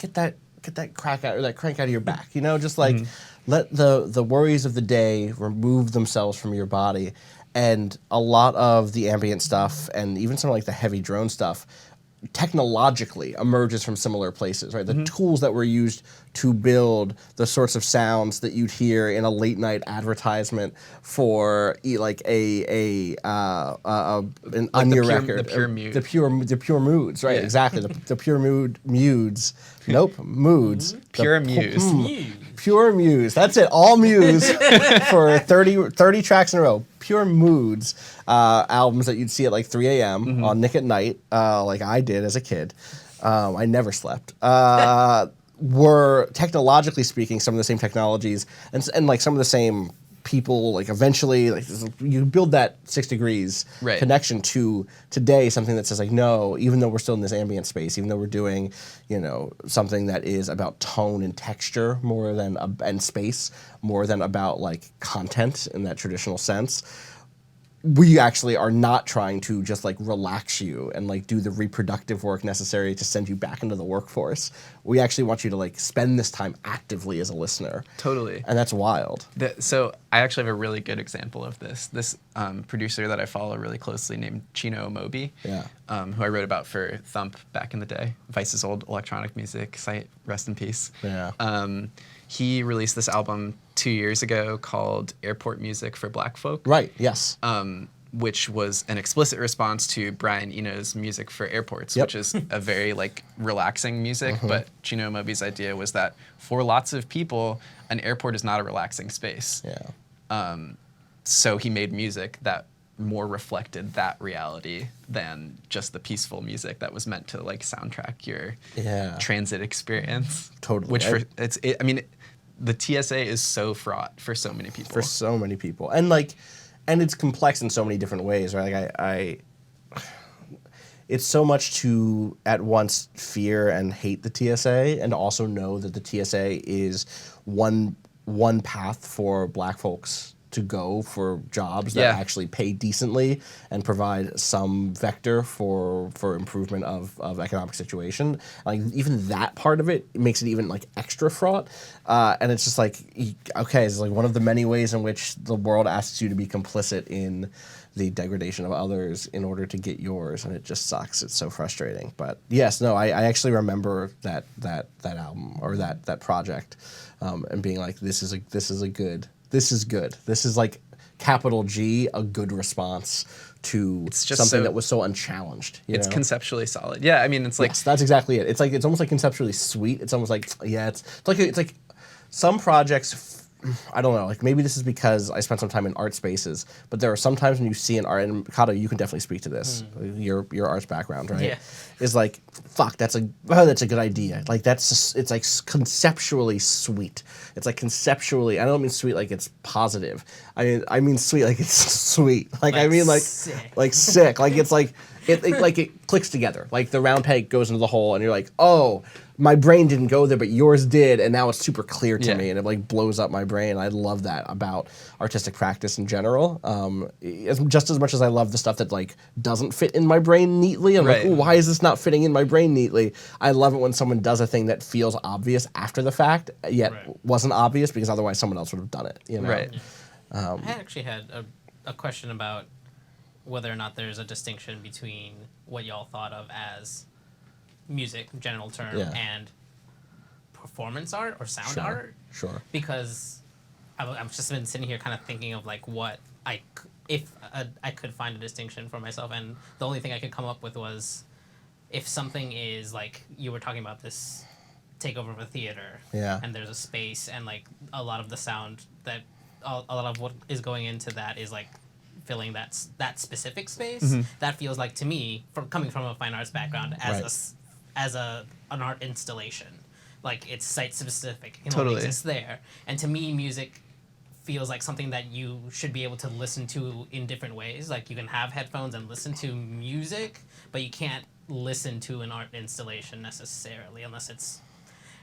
crack out or that crank out of your back. You know, just like let the worries of the day remove themselves from your body. And a lot of the ambient stuff and even some of like the heavy drone stuff technologically emerges from similar places, right? The tools that were used to build the sorts of sounds that you'd hear in a late night advertisement for like an Onion record, the pure mood. the pure moods, right? Yeah. Exactly, the pure moods. Nope, moods. Pure The muse. Pure Muse. That's it. All Muse for 30 tracks in a row. Pure Moods albums that you'd see at like 3 a.m. on Nick at Night, like I did as a kid. I never slept. Were technologically speaking some of the same technologies and like some of the same people. Like eventually, like you build that 6 degrees Right. connection to today, something that says like no, even though we're still in this ambient space, even though we're doing something that is about tone and texture more than and space more than about like content in that traditional sense. We actually are not trying to just like relax you and like do the reproductive work necessary to send you back into the workforce. We actually want you to like spend this time actively as a listener. Totally. And that's wild. So I actually have a really good example of this. This producer that I follow really closely named Chino Moby, Yeah. who I wrote about for Thump back in the day, Vice's old electronic music site, rest in peace. Yeah. He released this album 2 years ago called Airport Music for Black Folk. Right. Yes. Which was an explicit response to Brian Eno's music for airports, Yep. which is a very like relaxing music. But Chino Moby's idea was that for lots of people, an airport is not a relaxing space. Yeah. So he made music that more reflected that reality than just the peaceful music that was meant to like soundtrack your Yeah. transit experience. Totally. Which I mean, the TSA is so fraught for so many people. For so many people, and it's complex in so many different ways, right? Like it's so much to at once fear and hate the TSA, and also know that the TSA is one path for Black folks to go for jobs that Yeah. actually pay decently and provide some vector for improvement of economic situation. Like even that part of it makes it even like extra fraught. And it's just like, okay, it's like one of the many ways in which the world asks you to be complicit in the degradation of others in order to get yours, and it just sucks. It's so frustrating. But yes, no, I actually remember that album or that project, and being like, this is good. This is like capital G, a good response to It's just something so- that was so unchallenged. It's know? conceptually solid. Yeah, I mean, it's like Yes, that's exactly it. It's almost like conceptually sweet. It's almost like it's like some projects. I don't know. Like maybe this is because I spent some time in art spaces, but there are some times when you see an art, and Cado, you can definitely speak to this. Your arts background, right? Yeah. Is like, fuck, that's a good idea. Like it's like conceptually sweet. It's like conceptually. I don't mean sweet like it's positive. I mean sweet like it's sweet. Like I mean like sick. like sick. Like it's like it clicks together. Like the round peg goes into the hole, and you're like, oh, my brain didn't go there, but yours did, and now it's super clear to Yeah. me, and it like blows up my brain. I love that about artistic practice in general. Just as much as I love the stuff that like doesn't fit in my brain neatly. I'm like, Right. ooh, why is this not fitting in my brain neatly? I love it when someone does a thing that feels obvious after the fact, yet Right. wasn't obvious because otherwise someone else would have done it. You know? right. I actually had a question about whether or not there's a distinction between what y'all thought of as music, general term, Yeah. and performance art or sound Sure. art. Sure. Because I've just been sitting here kind of thinking of like what I could find a distinction for myself, and the only thing I could come up with was if something is like you were talking about this takeover of a theater, Yeah. and there's a space, and like a lot of the sound that a lot of what is going into that is like filling that specific space. That feels like to me, from coming from a fine arts background, as an art installation, like it's site specific and Totally. what exists there. And to me, music feels like something that you should be able to listen to in different ways. Like you can have headphones and listen to music, but you can't listen to an art installation necessarily unless it's,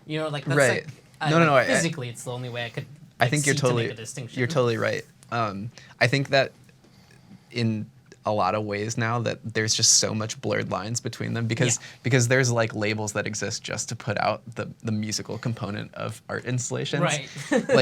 like that's Right. like, No, physically, it's the only way I could. I think you're see to totally make a distinction. you're totally right. I think that in a lot of ways now that there's just so much blurred lines between them because there's like labels that exist just to put out the musical component of art installations. Right.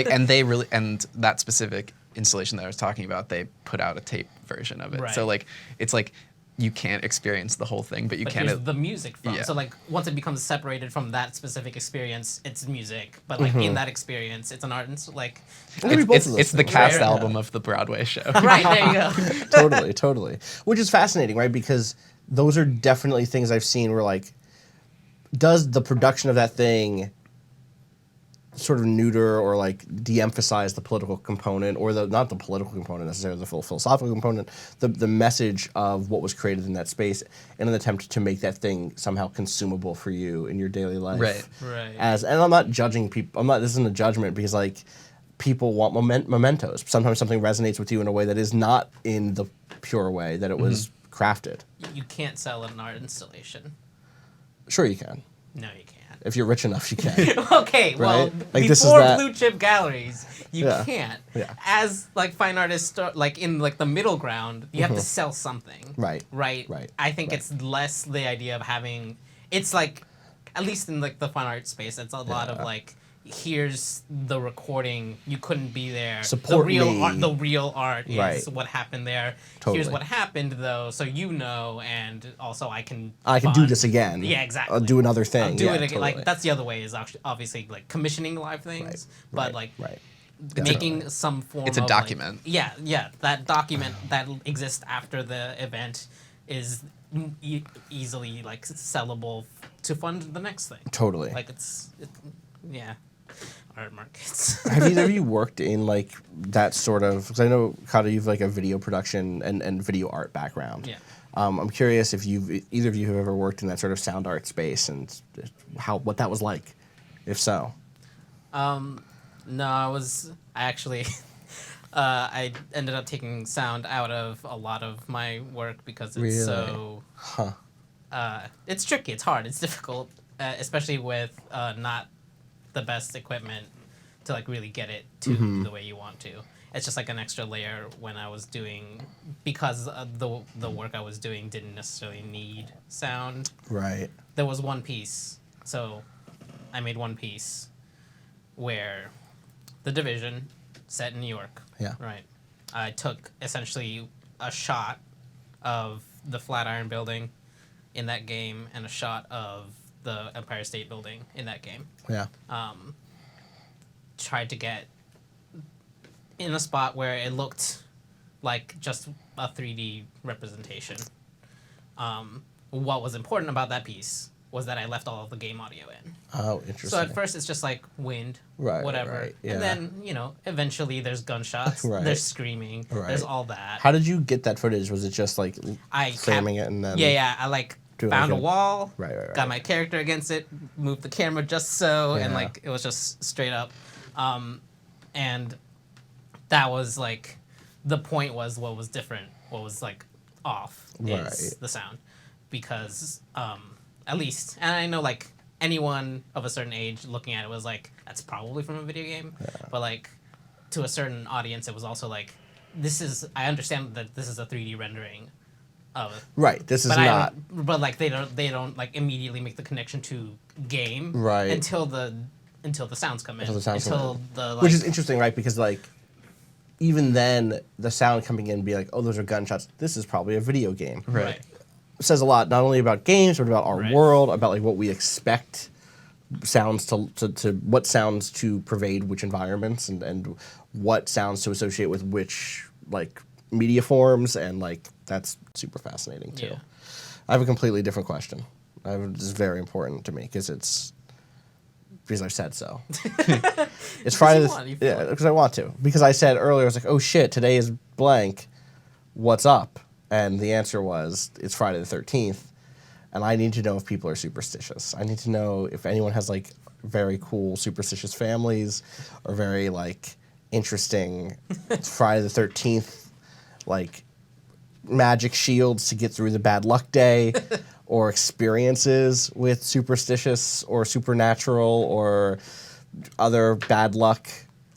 and that specific installation that I was talking about, they put out a tape version of it. Right. So like it's like you can't experience the whole thing, but you But can. here's the music from. Yeah. So like once it becomes separated from that specific experience, it's music. But like in that experience, it's an art. Like Maybe both of those It's the things. cast Right. album of the Broadway show. right there you go. Totally. Which is fascinating, right? Because those are definitely things I've seen where, like, does the production of that thing sort of neuter or, like, de-emphasize the political component, or not the political component necessarily, the full philosophical component, the message of what was created in that space in an attempt to make that thing somehow consumable for you in your daily life. Right. And I'm not judging people. This isn't a judgment, because, like, people want mementos. Sometimes something resonates with you in a way that is not in the pure way that it was crafted. You can't sell an art installation. Sure, you can. No, you can't. If you're rich enough, you can. Okay, well, Right? Like, this is before that- blue chip galleries, you Yeah. can't. Yeah. As like fine artists, like in like the middle ground, you have to sell something. Right. Right. Right. I think Right. it's less the idea of having. It's like, at least in like the fine art space, it's a lot of Yeah. like, here's the recording. You couldn't be there. Support the real me. art. The real art is Right. what happened there. Totally. Here's what happened though, so and also I can. I can do fund- this again. Yeah, exactly. I'll do another thing. I'll do Yeah, it again. totally. Like that's the other way is actually obviously like commissioning live things, Right, but right, like right. making some form. It's a of, document. Like, yeah. That document that exists after the event is easily like sellable to fund the next thing. Totally. Like yeah, art markets. Have either of you worked in, like, that sort of, because I know, Cado, you've like a video production and video art background. Yeah. I'm curious if either of you have ever worked in that sort of sound art space and what that was like, if so. No, I actually I ended up taking sound out of a lot of my work because it's Really? so it's tricky, it's hard, it's difficult, especially with not the best equipment to like really get it to the way you want to. It's just like an extra layer when I was doing, because the work I was doing didn't necessarily need sound. Right. There was one piece, so I made one piece where the Division set in New York. Yeah. Right. I took essentially a shot of the Flatiron Building in that game and a shot of the Empire State Building in that game. Yeah. Tried to get in a spot where it looked like just a 3D representation. What was important about that piece was that I left all of the game audio in. Oh, interesting. So at first it's just like wind, Right, whatever. right, yeah. And then, eventually there's gunshots, Right. there's screaming, Right. there's all that. How did you get that footage? Was it just like I framing it and then? Yeah, I like Do found like a wall, Right, right, right. got my character against it, moved the camera just so, and Yeah. like it was just straight up. And that was like, the point was what was different, what was like off is Right. the sound. Because at least, and I know like anyone of a certain age looking at it was like, that's probably from a video game. Yeah. But like to a certain audience, it was also like, I understand that this is a 3D rendering of it. Right. This is But not. but like they don't like immediately make the connection to game Right. until the sounds come in. Until the sounds come until in. the like, Which is interesting, right? Because, like, even then, the sound coming in and be like, oh, those are gunshots. This is probably a video game. right. Says a lot, not only about games, but about our Right. world, about like what we expect sounds to what sounds to pervade which environments and what sounds to associate with which like media forms, and like that's super fascinating too. Yeah. I have a completely different question. This is very important to me because I've said so. It's Friday. Because I want to. Because I said earlier, I was like, oh shit, today is blank. What's up? And the answer was, it's Friday the 13th. And I need to know if people are superstitious. I need to know if anyone has like very cool superstitious families or very like interesting Friday the 13th like magic shields to get through the bad luck day or experiences with superstitious or supernatural or other bad luck,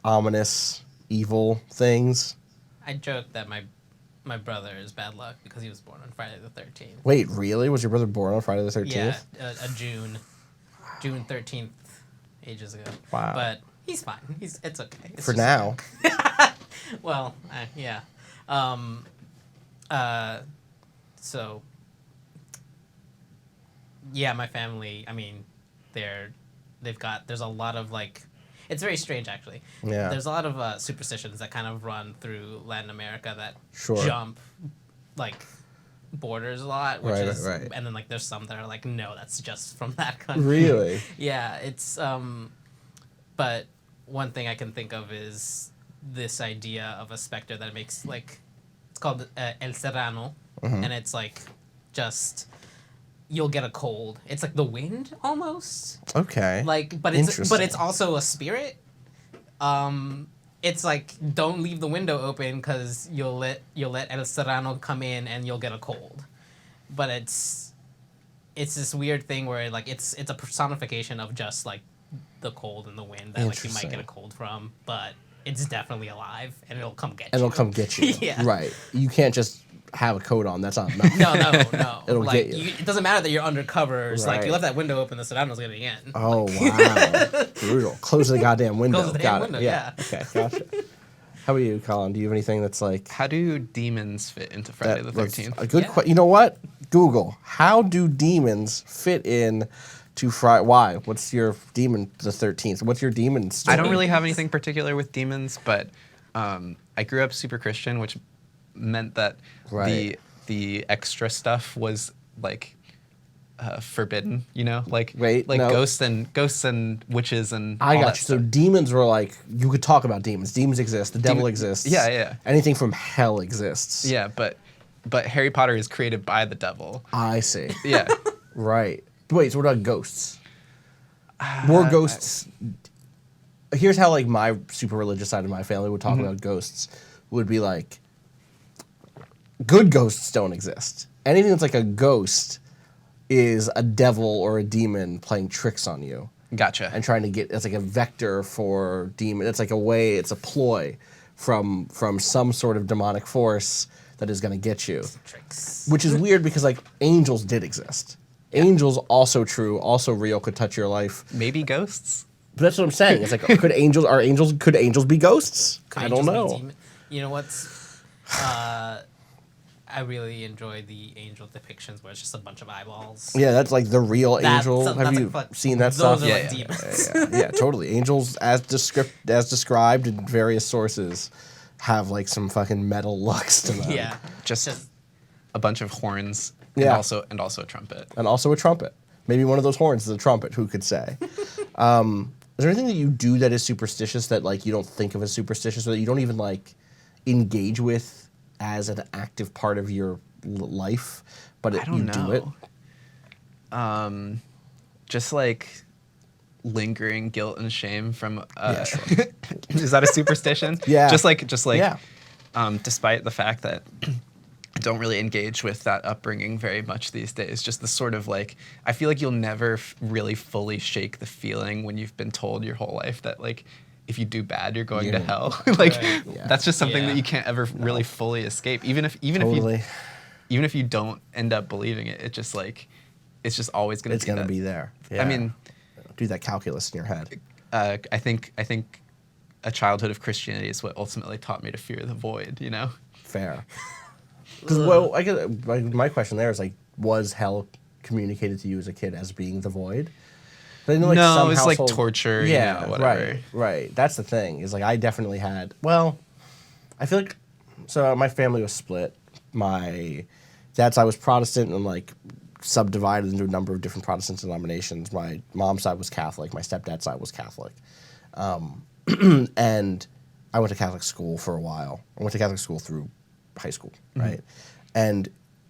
ominous, evil things. I joke that my brother is bad luck because he was born on Friday the 13th. Wait, really? Was your brother born on Friday the 13th? Yeah, June 13th, ages ago. Wow. But he's fine. It's okay. It's For just- now. Well, yeah. So, yeah, my family, I mean, there's a lot of like, it's very strange actually. Yeah. There's a lot of superstitions that kind of run through Latin America that Sure. jump like borders a lot, which Right, is, right. and then like there's some that are like, no, that's just from that country. Really? Yeah, it's but one thing I can think of is this idea of a specter that makes like, it's called El Serrano, Mm-hmm. and it's like just you'll get a cold. It's like the wind almost, Okay. like, but it's Interesting. also a spirit. It's like, don't leave the window open because you'll let El Serrano come in and you'll get a cold. But it's this weird thing where like it's a personification of just like the cold and the wind that like you might Interesting. get a cold from, but it's definitely alive and it'll come get you. And it'll come get you. Yeah. Right. You can't just have a coat on. That's not enough. No. It'll like, get you. It doesn't matter that you're undercover. It's like Right. you left that window open, the Serrano's gonna get in. Oh, wow. Brutal. Close the goddamn window. Close the damn Got window, it. yeah. Okay, gotcha. How about you, Colin? Do you have anything that's like... How do demons fit into Friday the that's 13th? A good Yeah. question. You know what? Google. How do demons fit in to Friday? Why? What's your demon the 13th? What's your demon story? I don't really have anything particular with demons, but I grew up super Christian, which meant that Right. the extra stuff was like forbidden, you know, like Wait, like no. ghosts and witches and I all got that you. So stuff. demons were like, you could talk about demons. Demons exist. The devil exists. Yeah, yeah. Anything from hell exists. Yeah, but Harry Potter is created by the devil. I see. Yeah. Right. Wait, so what about ghosts? More ghosts. Here's how like my super religious side of my family would talk about ghosts. Would be like, good ghosts don't exist. Anything that's like a ghost is a devil or a demon playing tricks on you Gotcha. and trying to get. It's like a vector for demon. It's like a way. It's a ploy from some sort of demonic force that is going to get you. Tricks. Which is weird because like angels did exist. Angels also true, also real, could touch your life. Maybe ghosts? But that's what I'm saying. It's like could angels be ghosts? I don't Angels be know. demon- You know what's I really enjoy the angel depictions where it's just a bunch of eyeballs. Yeah, that's like the real angel. That's Have like you fuck- seen that those stuff? are Yeah, like yeah. demons. Yeah, totally. Angels as described in various sources have like some fucking metal looks to them. Yeah. Just a bunch of horns Yeah. and also a trumpet. And also a trumpet. Maybe one of those horns is a trumpet, who could say? Is there anything that you do that is superstitious that like you don't think of as superstitious or that you don't even like engage with as an active part of your life, but I don't you know. do it? Just like lingering guilt and shame from Yeah, sure. is that a superstition? Yeah. Just like Yeah. despite the fact that I don't really engage with that upbringing very much these days, just the sort of like, I feel like you'll never really fully shake the feeling when you've been told your whole life that like, if you do bad, you're going to Yeah. hell. Like Right. Yeah. that's just something Yeah. that you can't ever really fully escape. Even if Totally. even if you don't end up believing it, it's just always going to It's be going to that. be there. I Yeah. mean, do that calculus in your head. I think a childhood of Christianity is what ultimately taught me to fear the void. You know. Fair. Because well, I guess my question there is like, was hell communicated to you as a kid as being the void? But I know, like, No, some it's like household- torture, you Yeah, know, whatever. right. That's the thing. Is like I definitely had. Well, I feel like So my family was split. My dad's side was Protestant and like subdivided into a number of different Protestant denominations. My mom's side was Catholic. My stepdad's side was Catholic. And I went to Catholic school for a while. I went to Catholic school through high school, right? And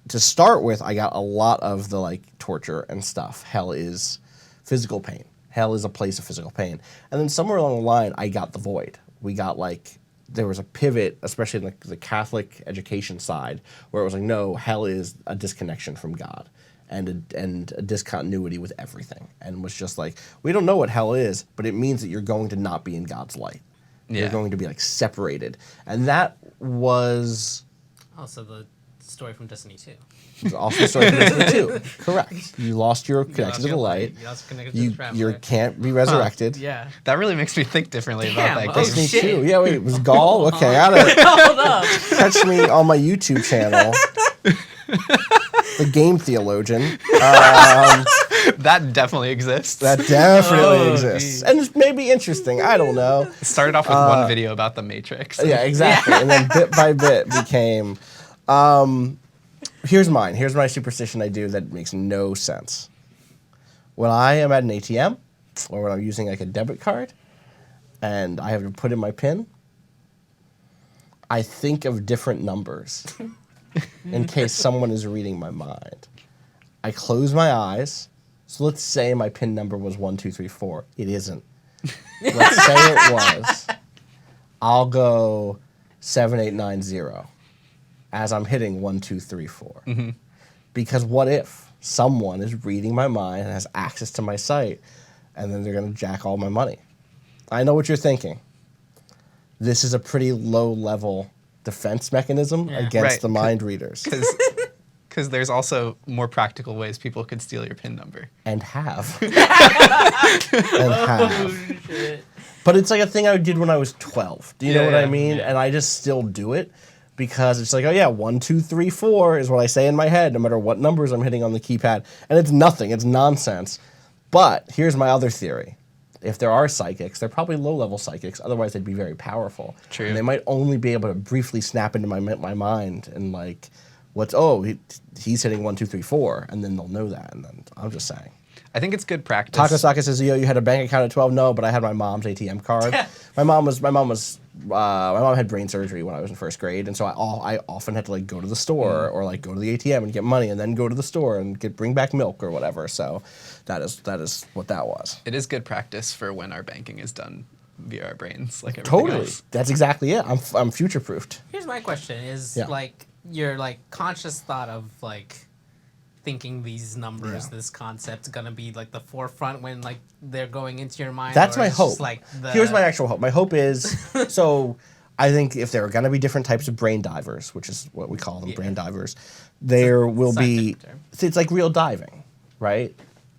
to start with, I got a lot of the like torture and stuff. Hell is physical pain. Hell is a place of physical pain. And then somewhere along the line, I got the void. We got like, there was a pivot, especially in the Catholic education side, where it was like, no, hell is a disconnection from God and a discontinuity with everything. And was just like, we don't know what hell is, but it means that you're going to not be in God's light. Yeah. You're going to be like separated. And that was Also, the story from Destiny 2. also the story from Destiny 2. Correct. You lost your connection lost to the your light. You lost connection to You the traveler. can't be resurrected. Yeah. That really makes me think differently about Damn, that oh, game. Destiny shit. 2. Yeah, wait, it was Gaul? Okay, I gotta Hold up. catch me on my YouTube channel. The Game Theologian. That definitely exists. That definitely Oh, exists. geez. And it may be interesting. I don't know. It started off with one video about the Matrix. Yeah, exactly. And then bit by bit became. Here's mine. Here's my superstition I do that makes no sense. When I am at an ATM, or when I'm using like a debit card, and I have to put in my PIN, I think of different numbers in case someone is reading my mind. I close my eyes. So let's say my PIN number was 1234. It isn't. Let's say it was. I'll go 7890 as I'm hitting 1234. Because what if someone is reading my mind and has access to my site, and then they're going to jack all my money? I know what you're thinking. This is a pretty low-level defense mechanism Yeah. against Right. the mind readers. Because there's also more practical ways people could steal your PIN number. And have. And have. Oh, shit. But it's like a thing I did when I was 12. Do you know what I Yeah, mean? yeah. And I just still do it because it's like, oh yeah, 1, 2, 3, 4 is what I say in my head, no matter what numbers I'm hitting on the keypad. And it's nothing. It's nonsense. But here's my other theory. If there are psychics, they're probably low-level psychics. Otherwise, they'd be very powerful. True. And they might only be able to briefly snap into my mind and like, he's hitting 1, 2, 3, 4, and then they'll know that. And then I'm just saying. I think it's good practice. Takasaka says, "Yo, you had a bank account at 12." No, but I had my mom's ATM card. my mom had brain surgery when I was in first grade, and so I often had to like go to the store or like go to the ATM and get money, and then go to the store and bring back milk or whatever. So that is what that was. It is good practice for when our banking is done via our brains, like everything Totally, else. that's exactly it. I'm future proofed. Here's my question: Is Yeah. like your like conscious thought of like thinking these numbers, Yeah. this concept, gonna be like the forefront when like they're going into your mind? That's or my it's hope. just, like Here's my actual hope. My hope is so. I think if there are going to be different types of brain divers, which is what we call them, Yeah. brain divers, there will be. scientific term. It's like real diving, right?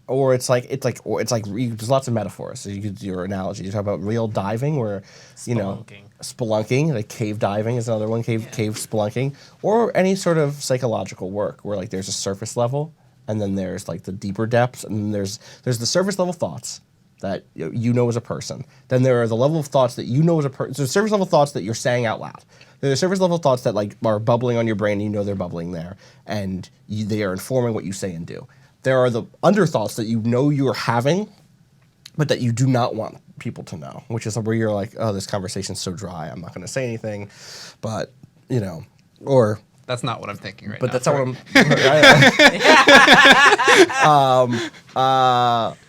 Or it's like there's lots of metaphors. So you could do your analogy. You talk about real diving, where spelunking, like cave diving is another one. Cave spelunking, or any sort of psychological work where like there's a surface level, and then there's like the deeper depths, and then there's the surface level thoughts that you know as a person. Then there are the level of thoughts that you know as a person. So surface level thoughts that you're saying out loud. There are surface level thoughts that like are bubbling on your brain. And you know they're bubbling there, and they are informing what you say and do. There are the under thoughts that you know you're having, but that you do not want people to know, which is where you're like, oh, this conversation's so dry, I'm not going to say anything, but or. That's not what I'm thinking right But now. that's how I'm.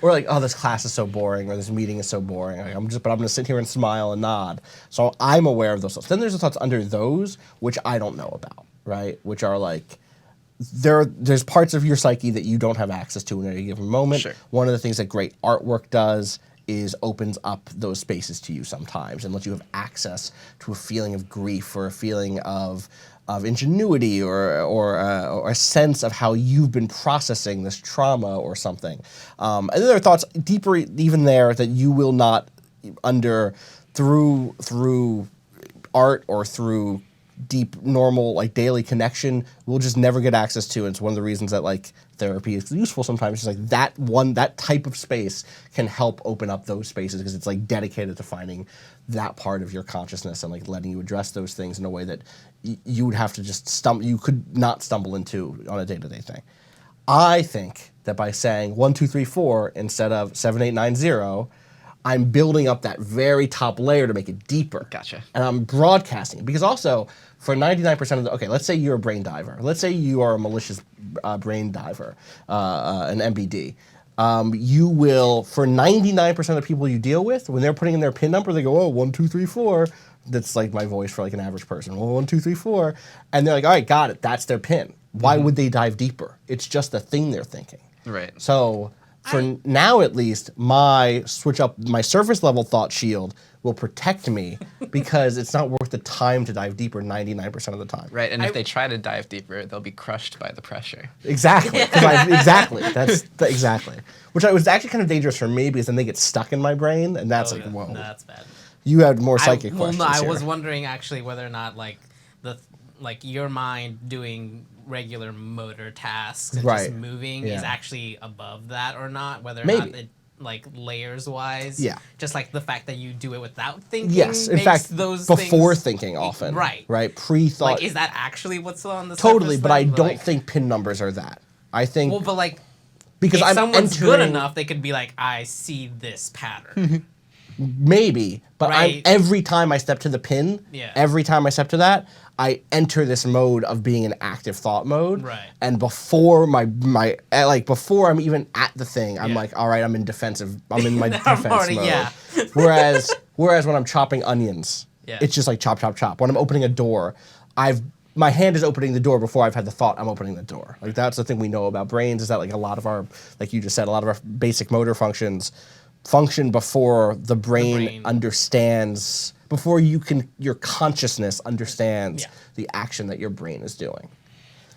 Or like, oh, this class is so boring, or this meeting is so boring. Like, I'm going to sit here and smile and nod. So I'm aware of those thoughts. Then there's the thoughts under those which I don't know about, right? Which are like, there's parts of your psyche that you don't have access to in any given moment. Sure. One of the things that great artwork does is opens up those spaces to you sometimes and lets you have access to a feeling of grief or a feeling of ingenuity or a sense of how you've been processing this trauma or something. And then there are thoughts deeper even there that you will not through art or through deep, normal, like daily connection, we'll just never get access to. And it's one of the reasons that like therapy is useful sometimes. It's like that type of space can help open up those spaces because it's like dedicated to finding that part of your consciousness and like letting you address those things in a way that you would have to just you could not stumble into on a day-to-day thing. I think that by saying 1, 2, 3, 4 instead of 7, 8, 9, 0, I'm building up that very top layer to make it deeper. Gotcha. And I'm broadcasting it. Because also, for 99% of okay, let's say you're a brain diver. Let's say you are a malicious brain diver, an MBD. You will, for 99% of the people you deal with, when they're putting in their PIN number, they go, oh, 1, 2, 3, 4. That's like my voice for like an average person. Well, 1, 2, 3, 4. And they're like, all right, got it. That's their PIN. Why would they dive deeper? It's just a thing they're thinking. Right. So for now, at least, my surface level thought shield will protect me because it's not worth the time to dive deeper 99% of the time. Right, and if they try to dive deeper, they'll be crushed by the pressure. Exactly. Exactly. Exactly. Which was actually kind of dangerous for me because then they get stuck in my brain, and that's whoa. No, that's bad. You had more psychic questions. Well, no, I here. was wondering actually whether or not like your mind doing regular motor tasks and just moving is actually above that or not, whether or not it, like layers wise, just like the fact that you do it without thinking. Yes, in fact, those before things, thinking often. Right, pre-thought. Like, is that actually what's on the totally? surface But then? I don't think PIN numbers are that. I think but like because if I'm someone's entering, good enough, they could be like, I see this pattern. Maybe, but every time I step to the PIN, every time I step to that, I enter this mode of being in active thought mode. Right. And before before I'm even at the thing, I'm like, all right, I'm in my defense mode. Whereas when I'm chopping onions, it's just like chop, chop, chop. When I'm opening a door, my hand is opening the door before I've had the thought I'm opening the door. Like that's the thing we know about brains is that like a lot of our, like you just said, a lot of our basic motor functions function before the brain understands, before your consciousness understands the action that your brain is doing.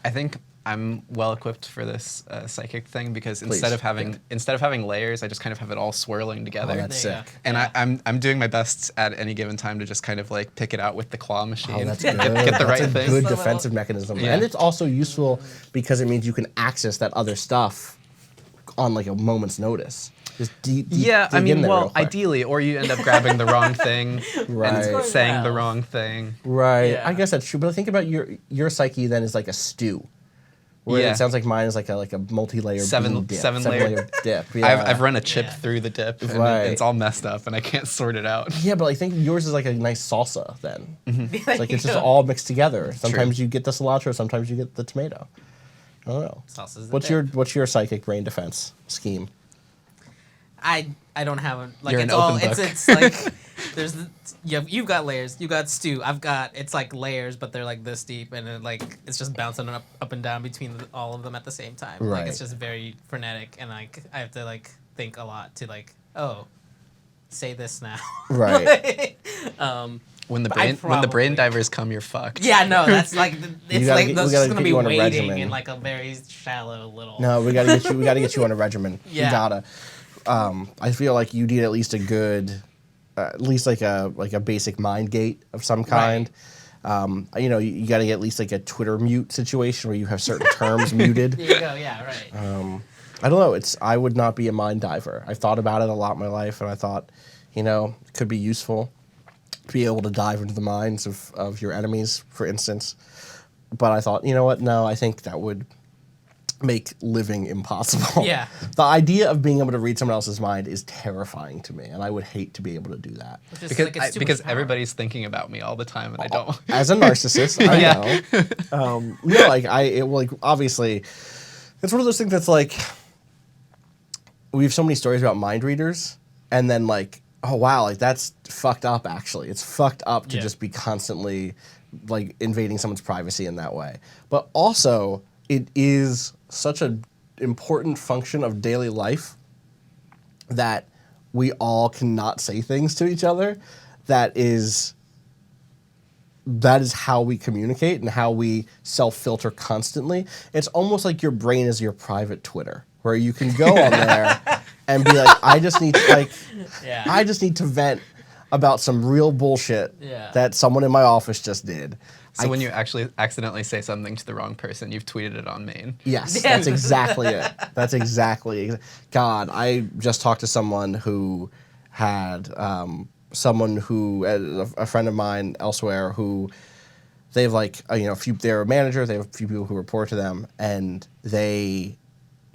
I think I'm well equipped for this psychic thing because instead of having layers, I just kind of have it all swirling together. Oh, that's sick. And I'm doing my best at any given time to just kind of like pick it out with the claw machine. Oh, that's good. Get the right That's a thing. good defensive mechanism. Yeah. And it's also useful because it means you can access that other stuff on like a moment's notice. Just I mean, well, ideally, ideally, or you end up grabbing the wrong thing and saying the wrong thing. Right. Yeah. I guess that's true. But I think about your psyche then is like a stew. Where it sounds like mine is like a multi-layer seven layer dip. I've run a chip through the dip and Right. it's all messed up and I can't sort it out. Yeah, but I think yours is like a nice salsa then. Mm-hmm. It's like it's just all mixed together. Sometimes you get the cilantro, sometimes you get the tomato. I don't know. Salsa's What's your psychic brain defense scheme? I don't have a like You're it's an all open it's like there's you've got layers, you got stew, I've got it's like layers but they're like this deep and it, like it's just bouncing up and down between all of them at the same time. Right. Like it's just very frenetic and like I have to like think a lot to like say this now. Right. When the brain divers come, you're fucked. Yeah, no, that's like it's like those just gonna be you on a waiting regimen. in like a very shallow little. No, we gotta get you on a regimen. Yeah. We gotta. I feel like you need at least a good, at least like a basic mind gate of some kind. Right. You gotta get at least like a Twitter mute situation where you have certain terms muted. There you go. Yeah. Right. I don't know. I would not be a mind diver. I've thought about it a lot in my life, and I thought, it could be useful to be able to dive into the minds of your enemies, for instance. But I thought, you know what? No, I think that would make living impossible. Yeah. The idea of being able to read someone else's mind is terrifying to me, and I would hate to be able to do that. Because everybody's thinking about me all the time and I don't. As a narcissist, I know. Obviously, it's one of those things that's like, we have so many stories about mind readers, and then like, oh wow, like that's fucked up actually. It's fucked up to just be constantly like invading someone's privacy in that way. But also, it is such an important function of daily life that we all cannot say things to each other. That is how we communicate and how we self-filter constantly. It's almost like your brain is your private Twitter, where you can go on there and be like, I just need to vent about some real bullshit that someone in my office just did. So when you actually accidentally say something to the wrong person, you've tweeted it on Maine. Yes, that's exactly it. That's exactly. God, I just talked to someone who had a friend of mine elsewhere who they've they're a manager. They have a few people who report to them, and they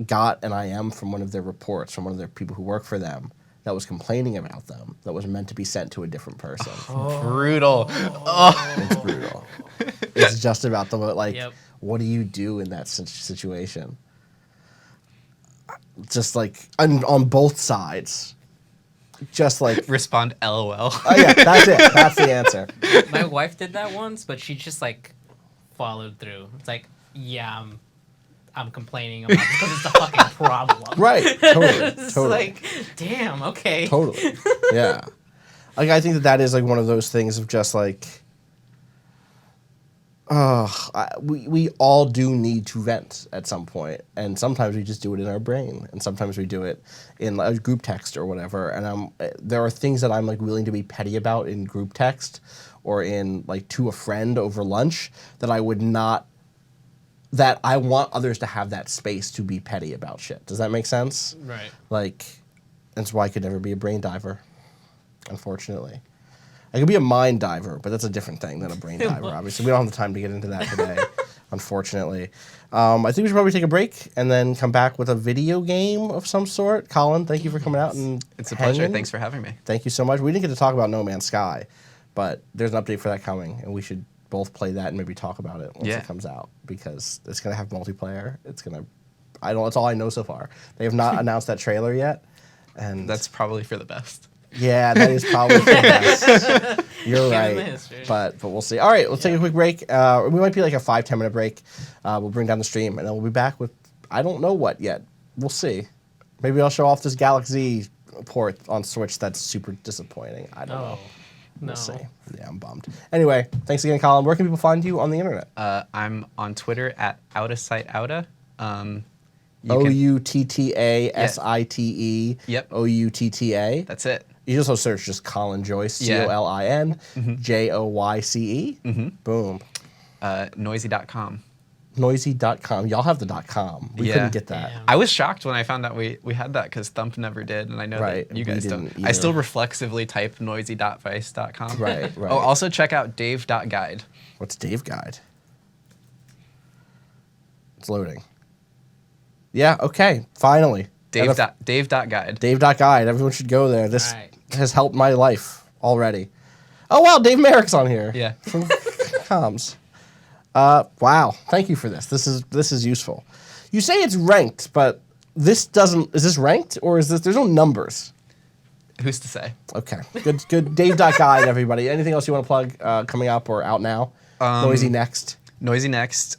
got an IM from one of their reports from one of their people who work for them that was complaining about them that was meant to be sent to a different person. Brutal. It's brutal. It's just about Yep. what do you do in that situation? Just on both sides. Just Respond LOL. oh yeah, that's it. That's the answer. My wife did that once, but she just followed through. It's yeah, I'm complaining about it because it's the fucking problem. Right. Totally. It's Totally. damn, okay. Totally. Yeah. I think that is one of those things of just we all do need to vent at some point, and sometimes we just do it in our brain, and sometimes we do it in a group text or whatever. And there are things that I'm willing to be petty about in group text or in to a friend over lunch that I would not. That I want others to have that space to be petty about shit. Does that make sense? Right. That's why I could never be a brain diver, unfortunately. I could be a mind diver, but that's a different thing than a brain diver, obviously. We don't have the time to get into that today, unfortunately. I think we should probably take a break and then come back with a video game of some sort. Colin, thank you for coming out and It's a pleasure. Thanks for having me. Thank you so much. We didn't get to talk about No Man's Sky, but there's an update for that coming, and we should both play that and maybe talk about it once it comes out, because it's going to have multiplayer. That's all I know so far. They have not announced that trailer yet. And That's probably for the best. yeah, that is probably for the best. You're Give him the right. history. But we'll see. All right, let's take a quick break. We might be a 5-10 minute break. We'll bring down the stream, and then we'll be back with I don't know what yet. We'll see. Maybe I'll show off this Galaxy port on Switch that's super disappointing. I don't know. No. We'll see. Yeah, I'm bummed. Anyway, thanks again, Colin. Where can people find you on the internet? I'm on Twitter at OutaSiteOuta. OUTTASITE. Yep. OUTTA. That's it. You just search just Colin Joyce, Yeah. COLIN JOYCE. Boom. Noisey.com. Noisey.com. Y'all have the .com. We Yeah. couldn't get that. Damn. I was shocked when I found out we had that because Thump never did, and I know Right, that you we guys didn't don't. either. I still reflexively type noisy.vice.com. Right, right. Oh, also check out dave.guide. What's Dave Guide? It's loading. Yeah, okay. Finally. Dave.guide. Dave.guide. Everyone should go there. This Right. has helped my life already. Oh, wow. Dave Merrick's on here. Yeah. From comms. Wow. Thank you for this. This is useful. You say it's ranked, but this doesn't. Is this ranked or is this? There's no numbers. Who's to say? Okay. Good. Dave.guide, everybody. Anything else you want to plug coming up or out now? Noisey next. Noisey next.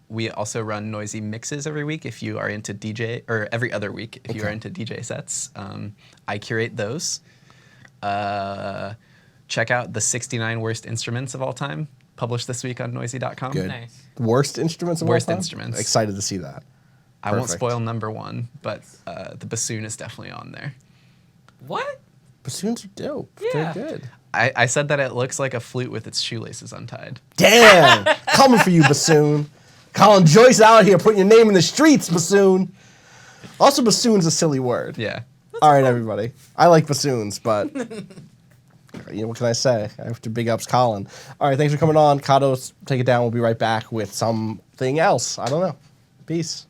We also run Noisey mixes every week if you are into DJ, or every other week if you are into DJ sets. I curate those. Check out the 69 worst instruments of all time, published this week on noisey.com. Good. Nice. Worst instruments of all Worst time? instruments. Excited to see that. I won't Perfect. spoil number one, but the bassoon is definitely on there. What? Bassoons are dope. Yeah. They're good. I said that it looks like a flute with its shoelaces untied. Damn! Coming for you, bassoon. Colin Joyce out here putting your name in the streets, bassoon. Also, bassoon's a silly word. Yeah. All right, everybody. I like bassoons, but what can I say? I have to big ups Colin. All right, thanks for coming on. Cado, take it down. We'll be right back with something else. I don't know. Peace.